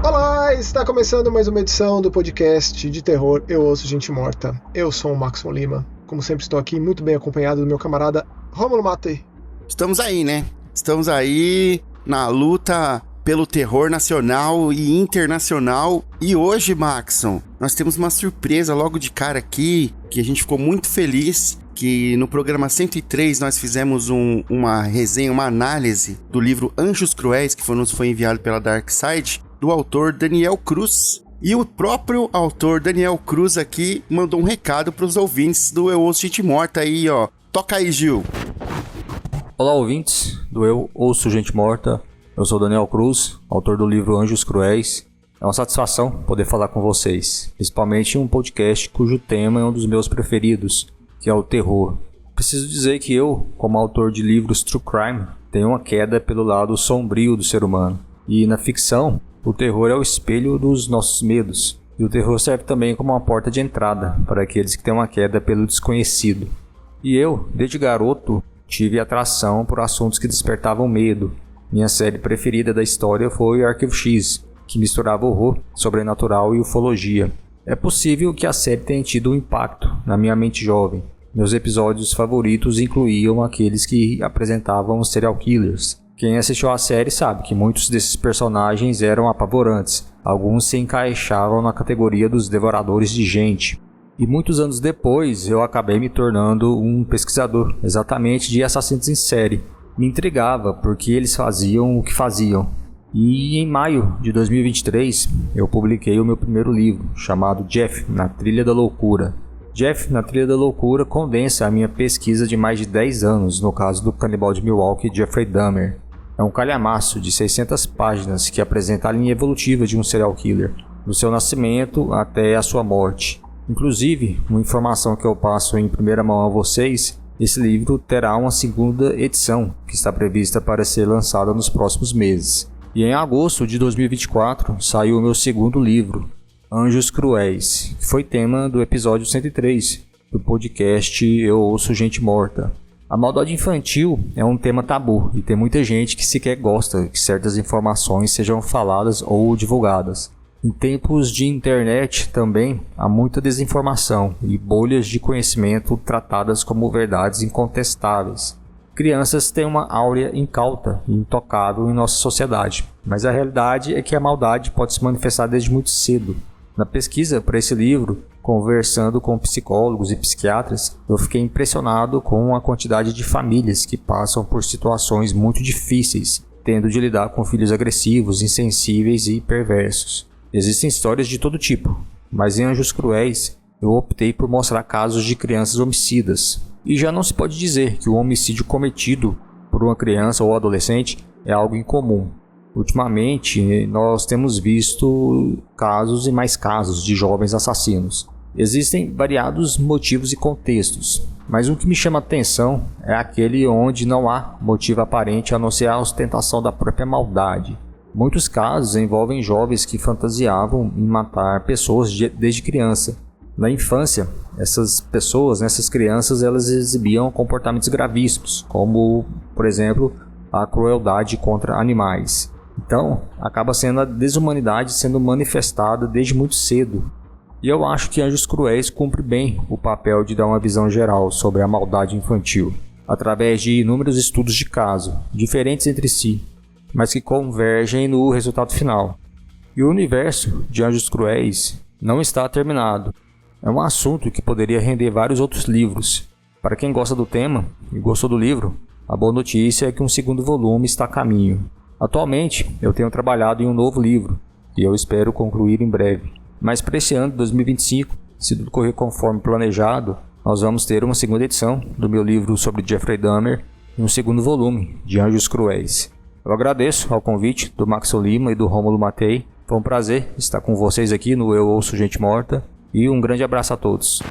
Olá, está começando mais uma edição do podcast de terror Eu Ouço Gente Morta. Eu sou o Maxon Lima. Como sempre, estou aqui muito bem acompanhado do meu camarada Rômulo Matei. Estamos aí, né? Estamos aí na luta pelo terror nacional e internacional. E hoje, Maxon, nós temos uma surpresa logo de cara aqui, que a gente ficou muito feliz, que no programa 103 nós fizemos uma resenha, uma análise do livro Anjos Cruéis, que nos foi enviado pela Dark Side, do autor Daniel Cruz. E o próprio autor Daniel Cruz aqui mandou um recado para os ouvintes do Eu Ouço Gente Morta aí, ó. Toca aí, Gil. Olá, ouvintes do Eu Ouço Gente Morta. Eu sou Daniel Cruz, autor do livro Anjos Cruéis. É uma satisfação poder falar com vocês, principalmente em um podcast cujo tema é um dos meus preferidos, que é o terror. Preciso dizer que eu, como autor de livros True Crime, tenho uma queda pelo lado sombrio do ser humano. E na ficção, o terror é o espelho dos nossos medos. E o terror serve também como uma porta de entrada para aqueles que têm uma queda pelo desconhecido. E eu, desde garoto, tive atração por assuntos que despertavam medo. Minha série preferida da história foi Arquivo X, que misturava horror, sobrenatural e ufologia. É possível que a série tenha tido um impacto na minha mente jovem. Meus episódios favoritos incluíam aqueles que apresentavam serial killers. Quem assistiu à série sabe que muitos desses personagens eram apavorantes. Alguns se encaixavam na categoria dos devoradores de gente. E muitos anos depois eu acabei me tornando um pesquisador exatamente de assassinos em série. Me intrigava porque eles faziam o que faziam. E em maio de 2023 eu publiquei o meu primeiro livro, chamado Jeff, na Trilha da Loucura. Jeff, na Trilha da Loucura, condensa a minha pesquisa de mais de 10 anos no caso do canibal de Milwaukee, Jeffrey Dahmer. É um calhamaço de 600 páginas que apresenta a linha evolutiva de um serial killer, do seu nascimento até a sua morte. Inclusive, uma informação que eu passo em primeira mão a vocês, esse livro terá uma segunda edição, que está prevista para ser lançada nos próximos meses. E em agosto de 2024 saiu o meu segundo livro, Anjos Cruéis, que foi tema do episódio 103 do podcast Eu Ouço Gente Morta. A maldade infantil é um tema tabu e tem muita gente que sequer gosta que certas informações sejam faladas ou divulgadas. Em tempos de internet também há muita desinformação e bolhas de conhecimento tratadas como verdades incontestáveis. Crianças têm uma áurea incauta e intocável em nossa sociedade, mas a realidade é que a maldade pode se manifestar desde muito cedo. Na pesquisa para esse livro, conversando com psicólogos e psiquiatras, eu fiquei impressionado com a quantidade de famílias que passam por situações muito difíceis, tendo de lidar com filhos agressivos, insensíveis e perversos. Existem histórias de todo tipo, mas em Anjos Cruéis eu optei por mostrar casos de crianças homicidas. E já não se pode dizer que o homicídio cometido por uma criança ou adolescente é algo incomum. Ultimamente, nós temos visto casos e mais casos de jovens assassinos. Existem variados motivos e contextos, mas o que me chama a atenção é aquele onde não há motivo aparente a não ser a ostentação da própria maldade. Muitos casos envolvem jovens que fantasiavam em matar pessoas desde criança. Na infância, essas crianças, elas exibiam comportamentos gravíssimos, como, por exemplo, a crueldade contra animais. Então, acaba sendo a desumanidade sendo manifestada desde muito cedo. E eu acho que Anjos Cruéis cumpre bem o papel de dar uma visão geral sobre a maldade infantil, através de inúmeros estudos de caso, diferentes entre si, mas que convergem no resultado final. E o universo de Anjos Cruéis não está terminado. É um assunto que poderia render vários outros livros. Para quem gosta do tema e gostou do livro, a boa notícia é que um segundo volume está a caminho. Atualmente, eu tenho trabalhado em um novo livro, que eu espero concluir em breve. Mas para esse ano de 2025, se tudo correr conforme planejado, nós vamos ter uma segunda edição do meu livro sobre Jeffrey Dahmer e um segundo volume de Anjos Cruéis. Eu agradeço ao convite do Maxon Lima e do Rômulo Matei. Foi um prazer estar com vocês aqui no Eu Ouço Gente Morta. E um grande abraço a todos.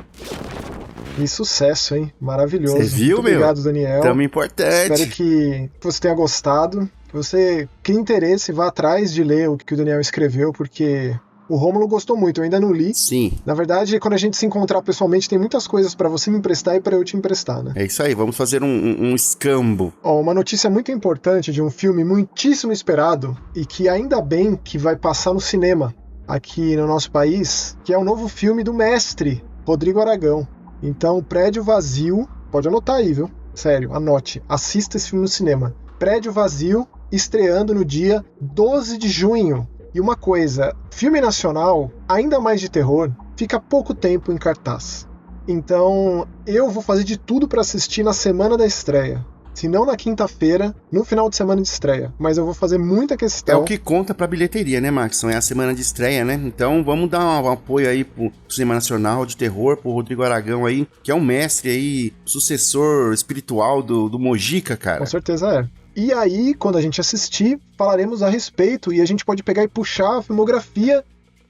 Que sucesso, hein? Maravilhoso. Você viu, muito obrigado, Daniel. Tamo importante. Espero que você tenha gostado. Que você crie interesse, vá atrás de ler o que o Daniel escreveu, porque O Rômulo gostou muito, eu ainda não li. Sim. Na verdade, quando a gente se encontrar pessoalmente, tem muitas coisas pra você me emprestar e pra eu te emprestar, né? É isso aí, vamos fazer um escambo. Ó, uma notícia muito importante de um filme muitíssimo esperado e que ainda bem que vai passar no cinema aqui no nosso país, que é o novo filme do mestre, Rodrigo Aragão. Então, Prédio Vazio, pode anotar aí, viu? Sério, anote, assista esse filme no cinema. Prédio Vazio, estreando no dia 12 de junho. E uma coisa, filme nacional, ainda mais de terror, fica pouco tempo em cartaz. Então, eu vou fazer de tudo para assistir na semana da estreia. Se não na quinta-feira, no final de semana de estreia. Mas eu vou fazer muita questão. É o que conta pra bilheteria, né, Maxson? É a semana de estreia, né? Então vamos dar um apoio aí pro cinema nacional de terror, pro Rodrigo Aragão aí, que é um mestre aí, sucessor espiritual do Mojica, cara. Com certeza é. E aí, quando a gente assistir, falaremos a respeito e a gente pode pegar e puxar a filmografia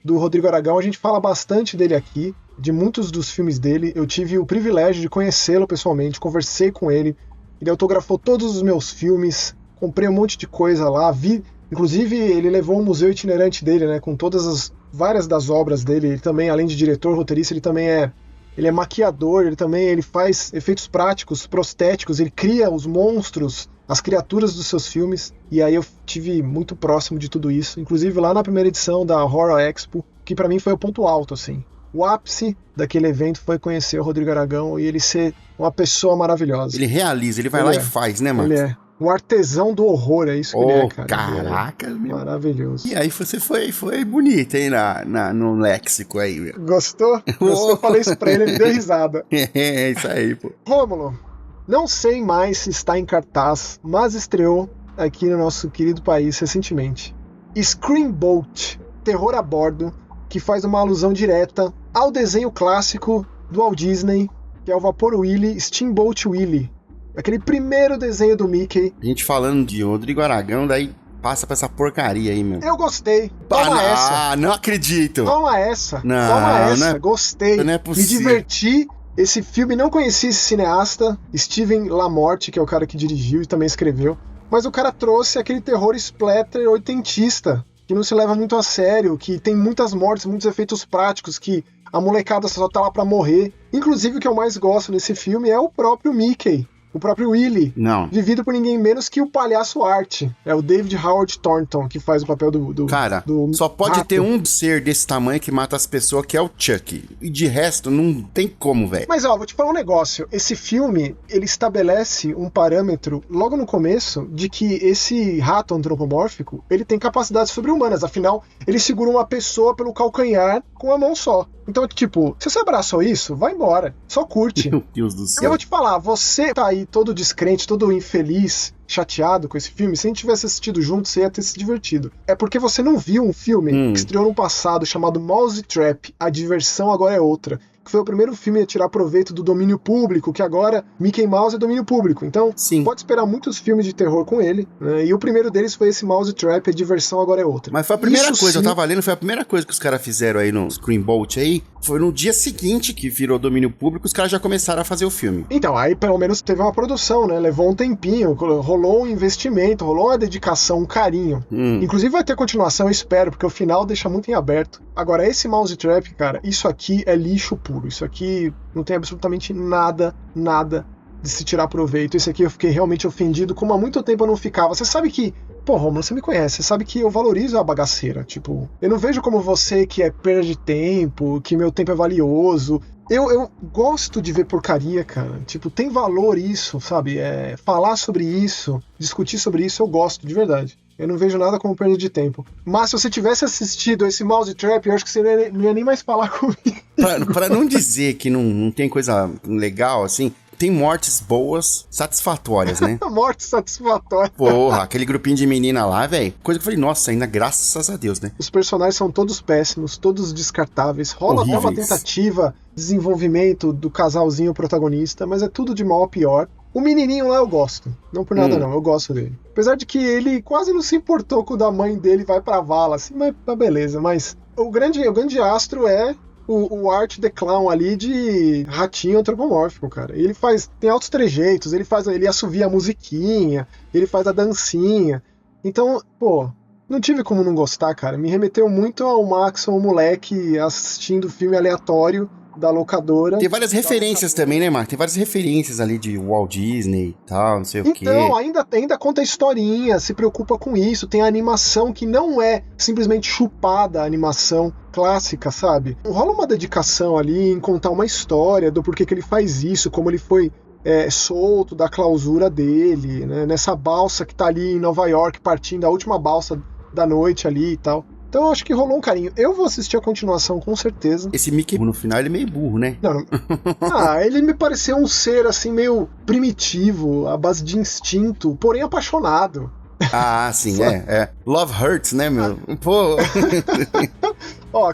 do Rodrigo Aragão. A gente fala bastante dele aqui, de muitos dos filmes dele. Eu tive o privilégio de conhecê-lo pessoalmente, conversei com ele. Ele autografou todos os meus filmes, comprei um monte de coisa lá, vi. Inclusive, ele levou um museu itinerante dele, né, com várias das obras dele. Ele também, além de diretor, roteirista, ele é maquiador, ele faz efeitos práticos, prostéticos, ele cria os monstros, as criaturas dos seus filmes. E aí eu tive muito próximo de tudo isso, inclusive lá na primeira edição da Horror Expo, que pra mim foi o ponto alto, assim. O ápice daquele evento foi conhecer o Rodrigo Aragão e ele ser uma pessoa maravilhosa. Ele realiza, ele vai lá e faz, né, mano? Ele é um artesão do horror, é isso que ele é, cara. Caraca, meu. Maravilhoso. E aí você foi bonito aí no léxico aí, meu. Gostou? Eu falei isso pra ele deu risada. É isso aí, pô. Rômulo, não sei mais se está em cartaz, mas estreou aqui no nosso querido país recentemente. Screamboat, Terror a Bordo, que faz uma alusão direta ao desenho clássico do Walt Disney, que é o Vapor Willie, Steamboat Willie. Aquele primeiro desenho do Mickey. A gente falando de Rodrigo Aragão, daí passa pra essa porcaria aí, meu. Eu gostei. Toma essa. Ah, não acredito. Toma essa. Não, Toma essa. Não é, gostei. Não é possível. Me diverti. Esse filme, não conheci esse cineasta, Steven LaMorte, que é o cara que dirigiu e também escreveu. Mas o cara trouxe aquele terror splatter oitentista, que não se leva muito a sério, que tem muitas mortes, muitos efeitos práticos, que a molecada só tá lá pra morrer. Inclusive, o que eu mais gosto nesse filme é o próprio Mickey, o próprio Willie, vivido por ninguém menos que o palhaço Art. É o David Howard Thornton que faz o papel do Cara, só pode ter um ser desse tamanho que mata as pessoas, que é o Chuck. E de resto, não tem como, velho. Mas, ó, vou te falar um negócio. Esse filme, ele estabelece um parâmetro, logo no começo, de que esse rato antropomórfico, ele tem capacidades sobre-humanas. Afinal, ele segura uma pessoa pelo calcanhar com a mão só. Então, tipo, se você abraçou isso, vai embora. Só curte. Meu Deus do céu. Eu vou te falar, você tá aí todo descrente, todo infeliz, chateado com esse filme, se a gente tivesse assistido junto, você ia ter se divertido. É porque você não viu um filme que estreou no passado chamado Mouse Trap, A Diversão Agora é Outra, que foi o primeiro filme a tirar proveito do domínio público, que agora Mickey Mouse é domínio público. Então, pode esperar muitos filmes de terror com ele, né? E o primeiro deles foi esse Mouse Trap, A Diversão Agora é Outra. Mas foi a primeira coisa, eu tava lendo, foi a primeira coisa que os caras fizeram aí no Screamboat aí, foi no dia seguinte que virou domínio público, os caras já começaram a fazer o filme. Então, aí pelo menos teve uma produção, né? Levou um tempinho, rolou um investimento, rolou uma dedicação, um carinho. Inclusive vai ter continuação, eu espero, porque o final deixa muito em aberto. Agora, esse Mouse Trap, cara, isso aqui é lixo puro. Isso aqui não tem absolutamente nada de se tirar proveito. Esse aqui eu fiquei realmente ofendido, como há muito tempo eu não ficava. Você sabe que... Pô, Romulo, você me conhece, você sabe que eu valorizo a bagaceira. Tipo, eu não vejo como você que é perda de tempo, que meu tempo é valioso. Eu gosto de ver porcaria, cara. Tipo, tem valor isso, sabe? Falar sobre isso, discutir sobre isso, eu gosto, de verdade. Eu não vejo nada como perda de tempo. Mas se você tivesse assistido esse Mouse Trap, eu acho que você não ia nem mais falar comigo. Pra não dizer que não tem coisa legal, assim... Tem mortes boas, satisfatórias, né? Morte satisfatória. Porra, aquele grupinho de menina lá, velho. Coisa que eu falei, nossa, ainda graças a Deus, né? Os personagens são todos péssimos, todos descartáveis. Rola até uma tentativa de desenvolvimento do casalzinho protagonista, mas é tudo de mal a pior. O menininho lá eu gosto. Não por nada não, eu gosto dele. Apesar de que ele quase não se importou com o da mãe dele vai pra vala, assim, mas beleza. Mas o grande astro é... O Art the Clown ali de ratinho antropomórfico, cara. Ele tem altos trejeitos, ele assovia a musiquinha, ele faz a dancinha. Então, pô, Não tive como não gostar, cara. Me remeteu muito ao Max, o moleque, assistindo filme aleatório da locadora. Tem várias referências também, né, Marco? Tem várias referências ali de Walt Disney e tal, não sei o quê. Então, ainda conta a historinha, se preocupa com isso. Tem a animação que não é simplesmente chupada, a animação clássica, sabe? Rola uma dedicação ali em contar uma história do porquê que ele faz isso, como ele foi solto da clausura dele, né? Nessa balsa que tá ali em Nova York, partindo, a última balsa da noite ali e tal. Então eu acho que rolou um carinho. Eu vou assistir a continuação, com certeza. Esse Mickey, no final, ele é meio burro, né? Não. Ele me pareceu um ser, assim, meio primitivo, à base de instinto, porém apaixonado. Ah, sim, Love hurts, né, meu? Pô.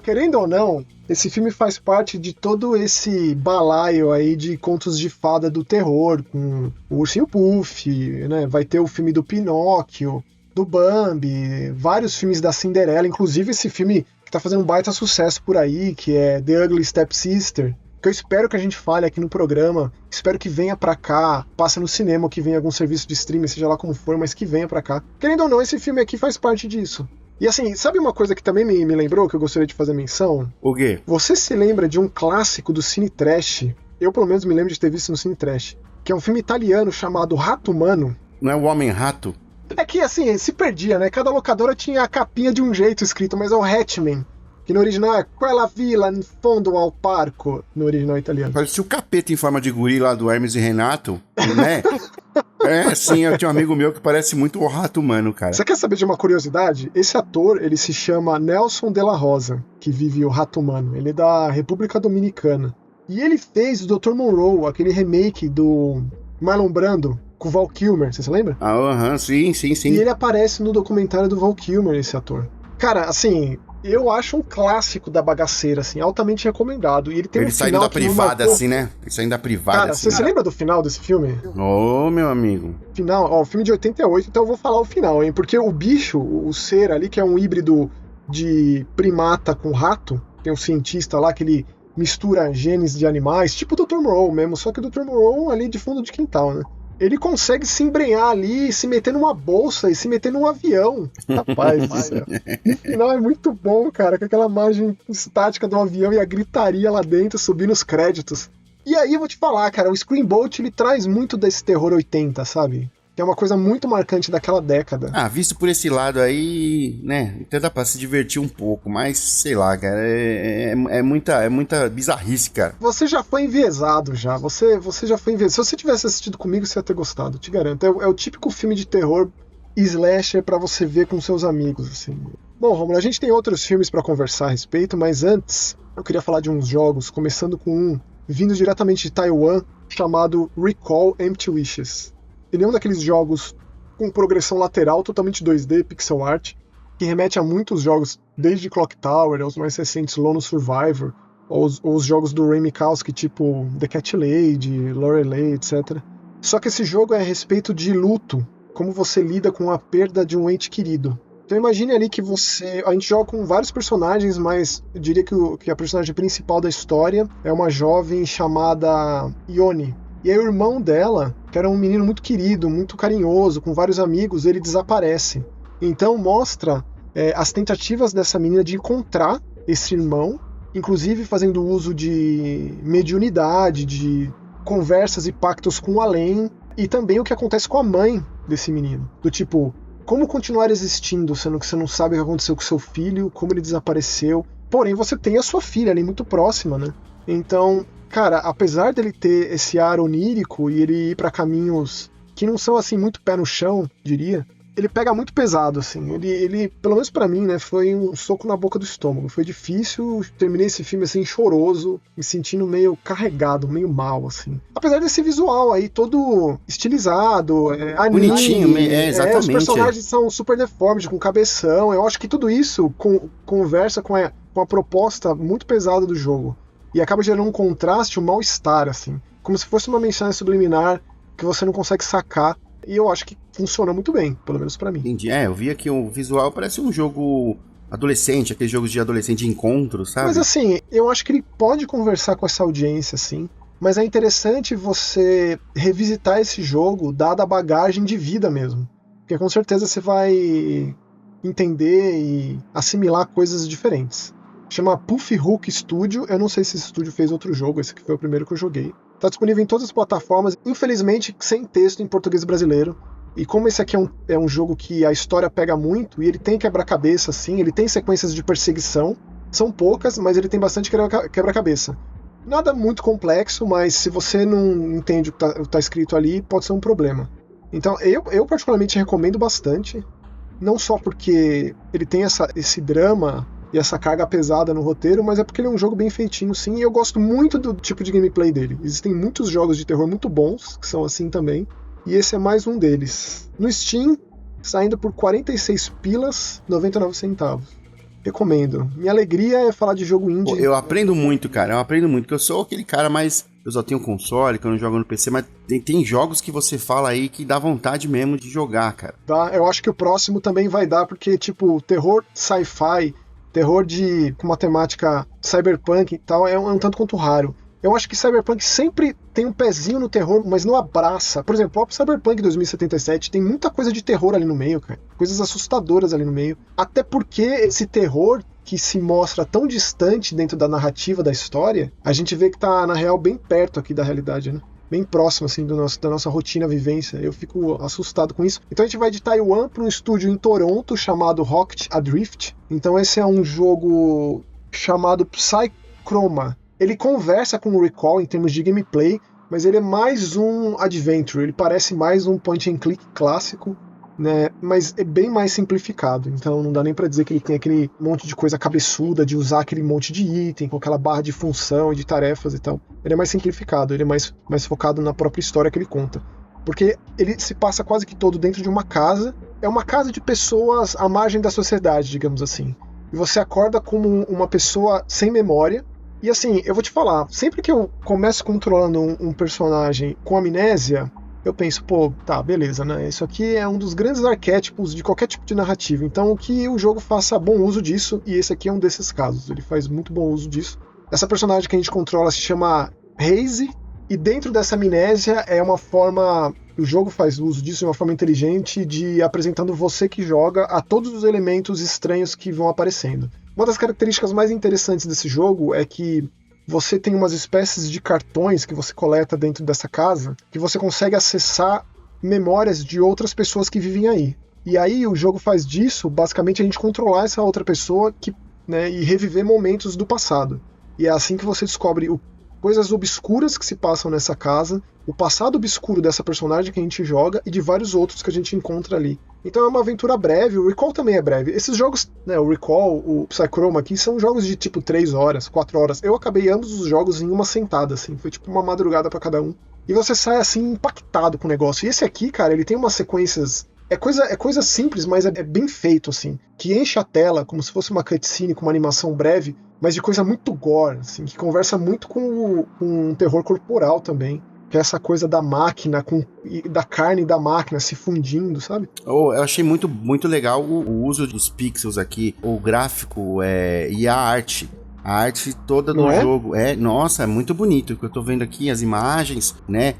Querendo ou não, esse filme faz parte de todo esse balaio aí de contos de fada do terror, com o Ursinho Puff, né? Vai ter o filme do Pinóquio, do Bambi, vários filmes da Cinderela, inclusive esse filme que tá fazendo um baita sucesso por aí, que é The Ugly Stepsister, que eu espero que a gente fale aqui no programa, espero que venha pra cá, passe no cinema, ou que venha algum serviço de streaming, seja lá como for, mas que venha pra cá. Querendo ou não, esse filme aqui faz parte disso. E assim, sabe uma coisa que também me lembrou, que eu gostaria de fazer menção? O quê? Você se lembra de um clássico do Cine Trash? Eu, pelo menos, me lembro de ter visto no Cine Trash, que é um filme italiano chamado Rato Humano. Não é o Homem-Rato? É que, assim, se perdia, né? Cada locadora tinha a capinha de um jeito escrito, mas é o Hatman, que no original é Quella Villa in fondo ao parco, no original italiano. Parecia o capeta em forma de guri lá do Hermes e Renato, né? Sim, eu tenho um amigo meu que parece muito o Rato Humano, cara. Você quer saber de uma curiosidade? Esse ator, ele se chama Nelson de la Rosa, que vive o Rato Humano. Ele é da República Dominicana. E ele fez o Dr. Monroe, aquele remake do Marlon Brando, com o Val Kilmer, você se lembra? Sim. E ele aparece no documentário do Val Kilmer, esse ator. Cara, assim, eu acho um clássico da bagaceira, assim, altamente recomendado. E ele tem ele um saindo da privada, assim, né? Ele saindo da privada, cara, assim. Você se lembra do final desse filme? Ô, meu amigo. O filme de 88, então eu vou falar o final, hein? Porque o bicho, o ser ali, que é um híbrido de primata com rato, tem um cientista lá que ele mistura genes de animais, tipo o Dr. Moreau mesmo, só que o Dr. Moreau ali de fundo de quintal, né? Ele consegue se embrenhar ali, se meter numa bolsa e se meter num avião. Rapaz do céu. No final é muito bom, cara, com aquela imagem estática do avião e a gritaria lá dentro, subindo os créditos. E aí eu vou te falar, cara, o Screamboat, ele traz muito desse terror 80, sabe? Que é uma coisa muito marcante daquela década. Visto por esse lado aí, né, até dá pra se divertir um pouco, mas sei lá, cara, é muita bizarrice, cara. Você já foi enviesado, já. Você já foi enviesado. Se você tivesse assistido comigo, você ia ter gostado, te garanto. É o típico filme de terror slasher pra você ver com seus amigos, assim. Bom, Romulo, a gente tem outros filmes pra conversar a respeito, mas antes eu queria falar de uns jogos, começando com um vindo diretamente de Taiwan, chamado Recall Empty Wishes. Ele é um daqueles jogos com progressão lateral, totalmente 2D, pixel art, que remete a muitos jogos, desde Clock Tower, aos mais recentes Lone Survivor, ou os jogos do Ray Mikowski, tipo The Cat Lady, Lorelei, etc. Só que esse jogo é a respeito de luto, como você lida com a perda de um ente querido. Então imagine ali que a gente joga com vários personagens, mas eu diria que a personagem principal da história é uma jovem chamada Yoni. E aí o irmão dela, que era um menino muito querido, muito carinhoso, com vários amigos, ele desaparece. Então mostra as tentativas dessa menina de encontrar esse irmão, inclusive fazendo uso de mediunidade, de conversas e pactos com o além, e também o que acontece com a mãe desse menino. Do tipo, como continuar existindo, sendo que você não sabe o que aconteceu com seu filho, como ele desapareceu. Porém, você tem a sua filha ali muito próxima, né? Então, cara, apesar dele ter esse ar onírico e ele ir pra caminhos que não são, assim, muito pé no chão, diria, ele pega muito pesado, assim. Ele pelo menos pra mim, né, foi um soco na boca do estômago. Foi difícil, terminei esse filme, assim, choroso, me sentindo meio carregado, meio mal, assim. Apesar desse visual aí, todo estilizado, anime, bonitinho, exatamente. Os personagens são super deformes, com cabeção. Eu acho que tudo isso conversa com a proposta muito pesada do jogo. E acaba gerando um contraste, um mal-estar, assim. Como se fosse uma mensagem subliminar que você não consegue sacar. E eu acho que funciona muito bem, pelo menos pra mim. Entendi. Eu vi aqui o visual, parece um jogo adolescente, aqueles jogos de adolescente de encontro, sabe? Mas assim, eu acho que ele pode conversar com essa audiência, assim. Mas é interessante você revisitar esse jogo, dada a bagagem de vida mesmo. Porque com certeza você vai entender e assimilar coisas diferentes. Chama Puff Hook Studio, eu não sei se esse estúdio fez outro jogo, esse aqui foi o primeiro que eu joguei. Tá disponível em todas as plataformas, infelizmente sem texto em português brasileiro. E como esse aqui é um jogo que a história pega muito, e ele tem quebra-cabeça, assim, ele tem sequências de perseguição, são poucas, mas ele tem bastante quebra-cabeça. Nada muito complexo, mas se você não entende o que tá escrito ali, pode ser um problema. Então eu particularmente recomendo bastante, não só porque ele tem esse drama e essa carga pesada no roteiro, mas é porque ele é um jogo bem feitinho, sim, e eu gosto muito do tipo de gameplay dele. Existem muitos jogos de terror muito bons, que são assim também, e esse é mais um deles. No Steam, saindo por 46 pilas, 99 centavos. Recomendo. Minha alegria é falar de jogo indie. Pô, eu aprendo muito, cara, porque eu sou aquele cara mais... Eu só tenho console, que eu não jogo no PC, mas tem jogos que você fala aí que dá vontade mesmo de jogar, cara. Tá, eu acho que o próximo também vai dar, porque, tipo, terror sci-fi, terror com uma temática cyberpunk e tal, é um tanto quanto raro. Eu acho que Cyberpunk sempre tem um pezinho no terror, mas não abraça. Por exemplo, o próprio Cyberpunk 2077 tem muita coisa de terror ali no meio, cara. Coisas assustadoras ali no meio. Até porque esse terror que se mostra tão distante dentro da narrativa da história, a gente vê que tá, na real, bem perto aqui da realidade, né? Bem próximo, assim, da nossa rotina, vivência. Eu fico assustado com isso. Então a gente vai de Taiwan para um estúdio em Toronto chamado Rocket Adrift. Então esse é um jogo chamado Psychroma. Ele conversa com o Recall em termos de gameplay, mas ele é mais um adventure, ele parece mais um point and click clássico, né? Mas é bem mais simplificado, então não dá nem pra dizer que ele tem aquele monte de coisa cabeçuda, de usar aquele monte de item, com aquela barra de função e de tarefas e tal. Ele é mais simplificado, ele é mais focado na própria história que ele conta. Porque ele se passa quase que todo dentro de uma casa, é uma casa de pessoas à margem da sociedade, digamos assim. E você acorda como uma pessoa sem memória. E assim, eu vou te falar, sempre que eu começo controlando um personagem com amnésia, eu penso, pô, tá, beleza, né? Isso aqui é um dos grandes arquétipos de qualquer tipo de narrativa. Então que o jogo faça bom uso disso, e esse aqui é um desses casos. Ele faz muito bom uso disso. Essa personagem que a gente controla se chama Haze, e dentro dessa amnésia é uma forma... O jogo faz uso disso de uma forma inteligente, de apresentando você que joga a todos os elementos estranhos que vão aparecendo. Uma das características mais interessantes desse jogo é que você tem umas espécies de cartões que você coleta dentro dessa casa, que você consegue acessar memórias de outras pessoas que vivem aí. E aí o jogo faz disso, basicamente, a gente controlar essa outra pessoa e reviver momentos do passado. E é assim que você descobre coisas obscuras que se passam nessa casa, o passado obscuro dessa personagem que a gente joga e de vários outros que a gente encontra ali. Então é uma aventura breve, o Recall também é breve. Esses jogos, né, o Recall, o Psychroma aqui, são jogos de tipo 3 horas, 4 horas. Eu acabei ambos os jogos em uma sentada, assim, foi tipo uma madrugada pra cada um. E você sai assim impactado com o negócio. E esse aqui, cara, ele tem umas sequências... É coisa simples, mas é bem feito, assim. Que enche a tela como se fosse uma cutscene com uma animação breve, mas de coisa muito gore, assim, que conversa muito com um terror corporal também. Que é essa coisa da máquina, da carne da máquina se fundindo, sabe? Eu achei muito, muito legal o uso dos pixels aqui, o gráfico e a arte. A arte toda do jogo. Nossa, é muito bonito. O que eu tô vendo aqui, as imagens, né?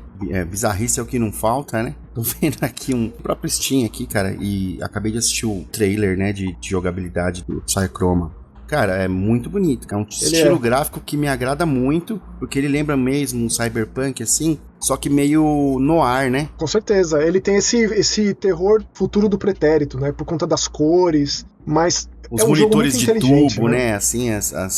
Bizarrice é o que não falta, né? Tô vendo aqui um próprio Steam aqui, cara, e acabei de assistir o trailer, né, de jogabilidade do Psychroma. Cara, é muito bonito. É um estilo gráfico que me agrada muito, porque ele lembra mesmo um cyberpunk, assim, só que meio noir, né? Com certeza. Ele tem esse terror futuro do pretérito, né? Por conta das cores, mas os monitores de tubo, né? Assim,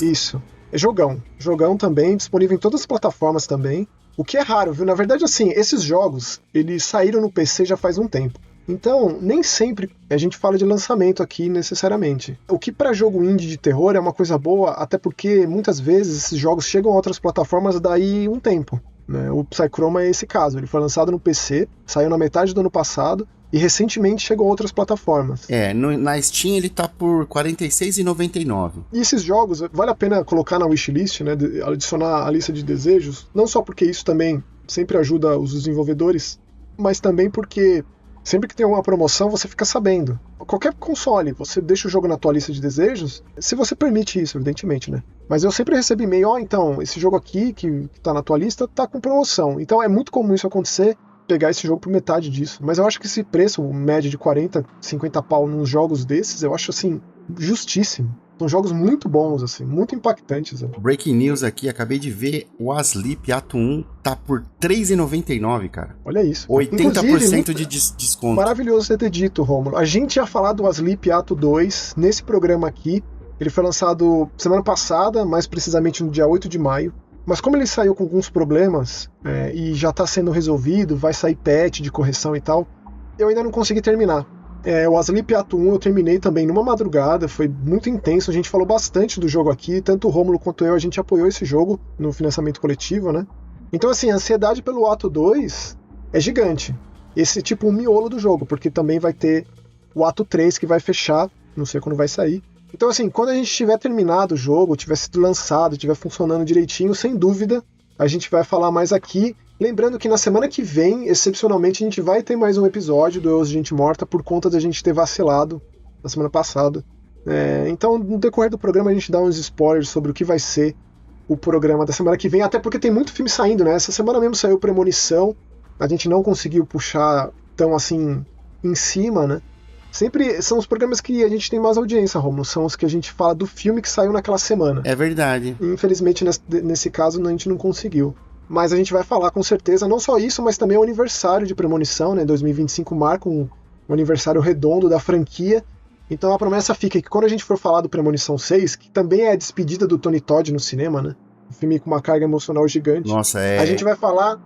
Isso. É jogão. Jogão também, disponível em todas as plataformas também. O que é raro, viu? Na verdade, assim, esses jogos, eles saíram no PC já faz um tempo. Então, nem sempre a gente fala de lançamento aqui necessariamente. O que para jogo indie de terror é uma coisa boa, até porque muitas vezes esses jogos chegam a outras plataformas daí um tempo, né? O Psychroma é esse caso, ele foi lançado no PC, saiu na metade do ano passado e recentemente chegou a outras plataformas. Na Steam ele tá por R$ 46,99. E esses jogos, vale a pena colocar na wishlist, né? Adicionar a lista de desejos, não só porque isso também sempre ajuda os desenvolvedores, mas também porque sempre que tem uma promoção, você fica sabendo. Qualquer console, você deixa o jogo na tua lista de desejos, se você permite isso, evidentemente, né? Mas eu sempre recebo e-mail, então, esse jogo aqui, que tá na tua lista, tá com promoção. Então é muito comum isso acontecer, pegar esse jogo por metade disso. Mas eu acho que esse preço, médio de 40, 50 pau nos jogos desses, eu acho, assim, justíssimo. São jogos muito bons, assim, muito impactantes. Né? Breaking news aqui, acabei de ver, o Asleep Ato 1 tá por R$3,99, cara. Olha isso. 80% de desconto. Maravilhoso você ter dito, Rômulo. A gente ia falar do Asleep Ato 2 nesse programa aqui. Ele foi lançado semana passada, mais precisamente no dia 8 de maio. Mas como ele saiu com alguns problemas e já tá sendo resolvido, vai sair patch de correção e tal, eu ainda não consegui terminar. O Asleep Ato 1 eu terminei também numa madrugada, foi muito intenso, a gente falou bastante do jogo aqui, tanto o Rômulo quanto eu, a gente apoiou esse jogo no financiamento coletivo, né? Então assim, a ansiedade pelo Ato 2 é gigante. Esse tipo um miolo do jogo, porque também vai ter o Ato 3 que vai fechar, não sei quando vai sair. Então assim, quando a gente tiver terminado o jogo, tiver sido lançado, tiver funcionando direitinho, sem dúvida, a gente vai falar mais aqui. Lembrando que na semana que vem, excepcionalmente, a gente vai ter mais um episódio do Eu, Gente Morta por conta da gente ter vacilado na semana passada. Então, no decorrer do programa, a gente dá uns spoilers sobre o que vai ser o programa da semana que vem, até porque tem muito filme saindo, né? Essa semana mesmo saiu Premonição, a gente não conseguiu puxar tão assim em cima, né? Sempre são os programas que a gente tem mais audiência, Romulo, são os que a gente fala do filme que saiu naquela semana. É verdade. Infelizmente, nesse caso, a gente não conseguiu. Mas a gente vai falar com certeza, não só isso, mas também o aniversário de Premonição, né? 2025 marca um aniversário redondo da franquia. Então a promessa fica que quando a gente for falar do Premonição 6, que também é a despedida do Tony Todd no cinema, né? Um filme com uma carga emocional gigante. Nossa, a gente vai falar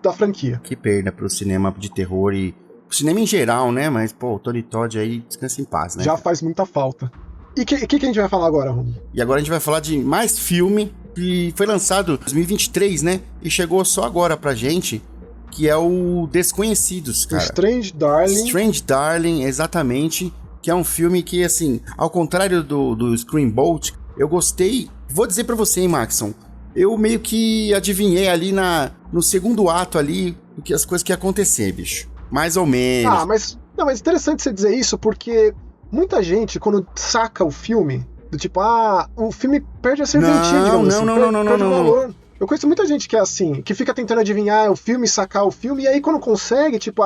da franquia. Que perda pro cinema de terror e o cinema em geral, né? Mas, pô, o Tony Todd aí descansa em paz, né? Já faz muita falta. E o que a gente vai falar agora, Romulo? E agora a gente vai falar de mais filme que foi lançado em 2023, né? E chegou só agora pra gente, que é o Desconhecidos, cara. Strange Darling. Strange Darling, exatamente. Que é um filme que, assim, ao contrário do Screamboat, eu gostei. Vou dizer pra você, hein, Maxon? Eu meio que adivinhei ali no segundo ato ali as coisas que iam acontecer, bicho. Mais ou menos. Mas interessante você dizer isso, porque muita gente, quando saca o filme, do tipo, o filme perde a serventia, digamos assim. Não. Eu conheço muita gente que é assim, que fica tentando adivinhar o filme, sacar o filme, e aí quando consegue, tipo,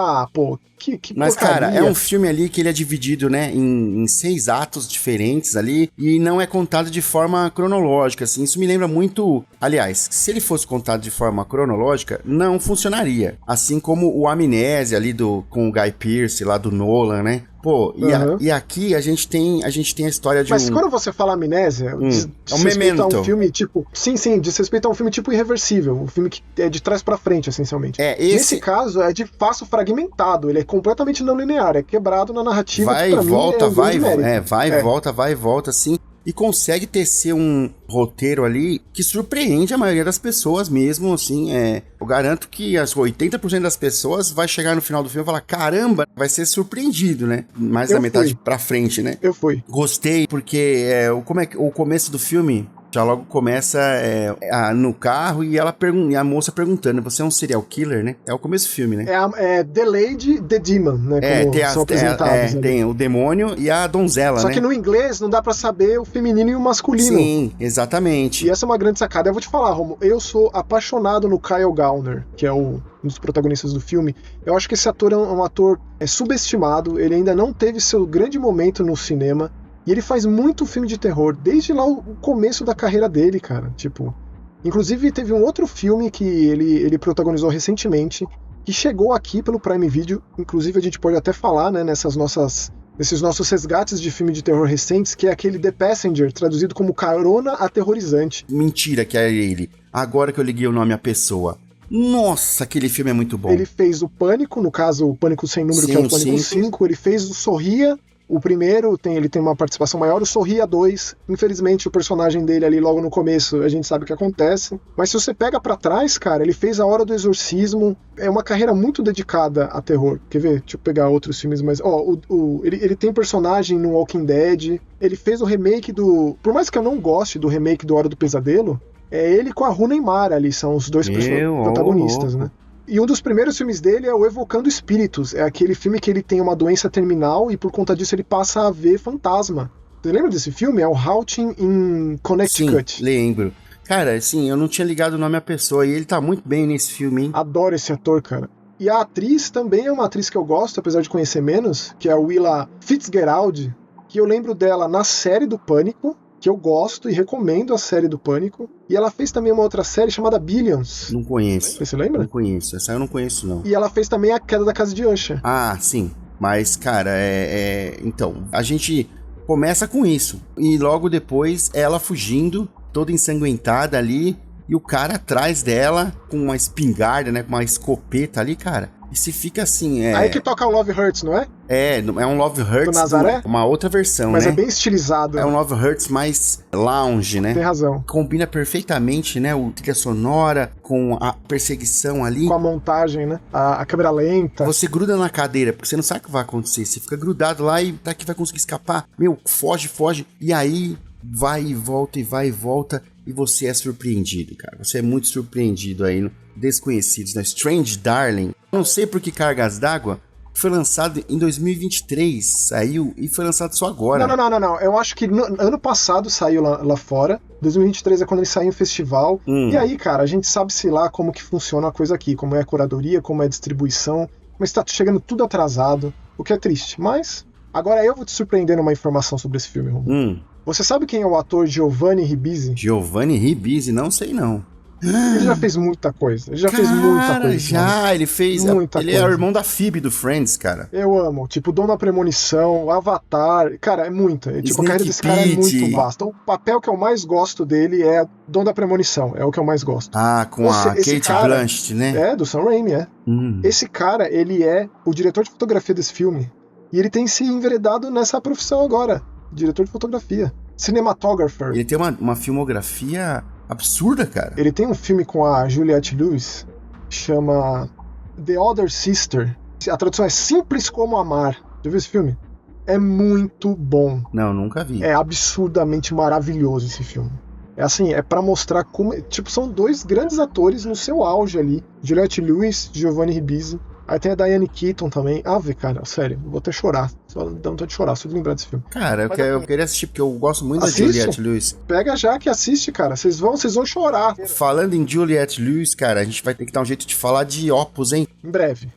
que Mas, porcaria. cara, é um filme ali que ele é dividido, né, em 6 atos diferentes ali, e não é contado de forma cronológica, assim. Isso me lembra muito... Aliás, se ele fosse contado de forma cronológica, não funcionaria. Assim como o Amnésia ali com o Guy Pearce, lá do Nolan, né? Pô, e aqui a gente tem a história de Mas quando você fala Amnésia, diz respeito a um filme tipo... Sim, diz respeito a um filme tipo Irreversível, um filme que é de trás pra frente, essencialmente. Nesse caso, é de faço fragmentado, ele é completamente não linear, é quebrado na narrativa. Vai e volta, assim. E consegue tecer um roteiro ali que surpreende a maioria das pessoas mesmo, assim, eu garanto que as 80% das pessoas vai chegar no final do filme e falar, caramba, vai ser surpreendido, né? Mais da metade pra frente, né? Eu fui. Gostei, porque o começo do filme já logo começa no carro e a moça perguntando, você é um serial killer, né? É o começo do filme, né? É The Lady, The Demon, né? Como são apresentados. Tem o demônio e a donzela, Só né? que no inglês não dá pra saber o feminino e o masculino. Sim, exatamente. E essa é uma grande sacada. Eu vou te falar, Romo, eu sou apaixonado no Kyle Gallner, que é um dos protagonistas do filme. Eu acho que esse ator é um ator subestimado, ele ainda não teve seu grande momento no cinema. E ele faz muito filme de terror, desde lá o começo da carreira dele, cara. Tipo, inclusive teve um outro filme que ele protagonizou recentemente, que chegou aqui pelo Prime Video. Inclusive a gente pode até falar, né, nesses nossos resgates de filme de terror recentes, que é aquele The Passenger, traduzido como Carona Aterrorizante. Mentira que é ele. Agora que eu liguei o nome à pessoa. Nossa, aquele filme é muito bom. Ele fez o Pânico, no caso o Pânico Sem Número, que é o Pânico 5. Ele fez o Sorria. O primeiro, ele tem uma participação maior, o Sorria 2, infelizmente o personagem dele ali logo no começo, a gente sabe o que acontece, mas se você pega pra trás, cara, ele fez A Hora do Exorcismo, é uma carreira muito dedicada a terror, quer ver? Deixa eu pegar outros filmes, mas, ele tem personagem no Walking Dead, ele fez o remake por mais que eu não goste do remake do Hora do Pesadelo, é ele com a Rooney Mara ali, são os dois protagonistas, né? E um dos primeiros filmes dele é o Evocando Espíritos. É aquele filme que ele tem uma doença terminal e por conta disso ele passa a ver fantasma. Você lembra desse filme? É o Haunting in Connecticut. Sim, lembro. Cara, assim, eu não tinha ligado o nome à pessoa e ele tá muito bem nesse filme, hein? Adoro esse ator, cara. E a atriz também é uma atriz que eu gosto, apesar de conhecer menos, que é a Willa Fitzgerald, que eu lembro dela na série do Pânico, que eu gosto e recomendo a série do Pânico. E ela fez também uma outra série chamada Billions. Não conheço. Você lembra? Não conheço. Essa eu não conheço, não. E ela fez também A Queda da Casa de Usher. Ah, sim. Mas, cara, então, a gente começa com isso. E logo depois, ela fugindo, toda ensanguentada ali, e o cara atrás dela, com uma espingarda, né, com uma escopeta ali, cara. E se fica assim, Aí que toca o Love Hurts, não é? É um Love Hurts do Nazaré? Uma outra versão, mas né? Mas é bem estilizado. É um Love Hurts mais lounge, né? Tem razão. Combina perfeitamente, né? O trilha sonora com a perseguição ali. Com a montagem, né? A câmera lenta. Você gruda na cadeira, porque você não sabe o que vai acontecer. Você fica grudado lá e tá que vai conseguir escapar. Meu, foge. E aí vai e volta. E você é surpreendido, cara. Você é muito surpreendido aí no Desconhecidos, né? Strange Darling. Não sei por que cargas d'água. Foi lançado em 2023, saiu e foi lançado só agora. Não. Eu acho que ano passado saiu lá fora. 2023 é quando ele saiu em festival. E aí, cara, a gente sabe-se lá como que funciona a coisa aqui. Como é a curadoria, como é a distribuição. Mas tá chegando tudo atrasado, o que é triste. Mas, agora eu vou te surpreender numa informação sobre esse filme, Romulo. Você sabe quem é o ator Giovanni Ribisi? Giovanni Ribisi? Não sei não. Ele já fez muita coisa. Ele fez muita coisa. Ele é o irmão da Phoebe do Friends, cara. Eu amo. Tipo, Dom da Premonição, Avatar. Cara, é muita. Tipo, a carreira desse cara é muito vasta. O papel que eu mais gosto dele é Dom da Premonição. É o que eu mais gosto. Ah, com a Kate Blanchett, né? É, do Sam Raimi, é. Esse cara, ele é o diretor de fotografia desse filme. E ele tem se enveredado nessa profissão agora. Diretor de fotografia. Cinematographer. Ele tem uma filmografia absurda, cara. Ele tem um filme com a Juliette Lewis, chama The Other Sister. A tradução é Simples Como Amar. Já viu esse filme? É muito bom. Não, nunca vi. É absurdamente maravilhoso esse filme. É assim, é pra mostrar como... Tipo, são dois grandes atores no seu auge ali. Juliette Lewis, Giovanni Ribisi. Aí tem a Diane Keaton também. Cara, sério, vou até chorar. Só dá vontade de chorar, só de lembrar desse filme. Cara, eu queria assistir porque eu gosto muito da Juliette Lewis. Pega já que assiste, cara. Vocês vão chorar. Falando em Juliette Lewis, cara, a gente vai ter que dar um jeito de falar de Opus, hein? Em breve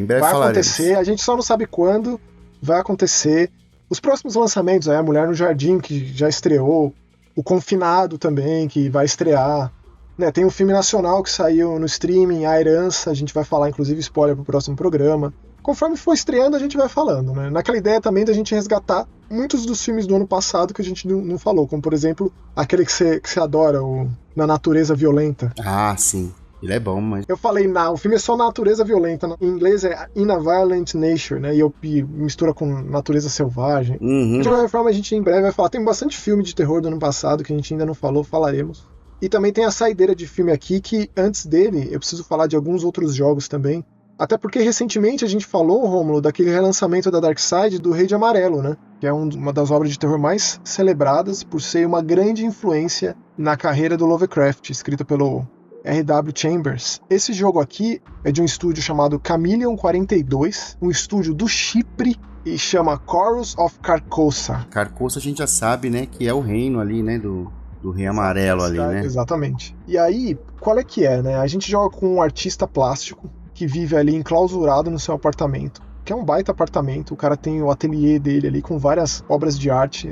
vai falaremos. Acontecer, a gente só não sabe quando vai acontecer. Os próximos lançamentos, A Mulher no Jardim, que já estreou. O Confinado também, que vai estrear. Né, tem um filme nacional que saiu no streaming, A Herança, a gente vai falar, inclusive, spoiler pro próximo programa. Conforme for estreando, a gente vai falando, né? Naquela ideia também da gente resgatar muitos dos filmes do ano passado que a gente não falou, como, por exemplo, aquele que você adora, o Na Natureza Violenta. Ah, sim. Ele é bom, mas... Eu falei, o filme é só Natureza Violenta. Em inglês é In a Violent Nature, né? E mistura com Natureza Selvagem. De qualquer forma, a gente em breve vai falar. Tem bastante filme de terror do ano passado que a gente ainda não falou, falaremos. E também tem a saideira de filme aqui, que antes dele eu preciso falar de alguns outros jogos também. Até porque recentemente a gente falou, Rômulo, daquele relançamento da Darkseid do Rei de Amarelo, né? Que é uma das obras de terror mais celebradas por ser uma grande influência na carreira do Lovecraft, escrita pelo R.W. Chambers. Esse jogo aqui é de um estúdio chamado Chameleon 42, um estúdio do Chipre, e chama Chorus of Carcosa. Carcosa a gente já sabe, né, que é o reino ali, né, do Rei Amarelo ali, né? Exatamente. E aí, qual é que é, né? A gente joga com um artista plástico que vive ali enclausurado no seu apartamento, que é um baita apartamento. O cara tem o ateliê dele ali com várias obras de arte,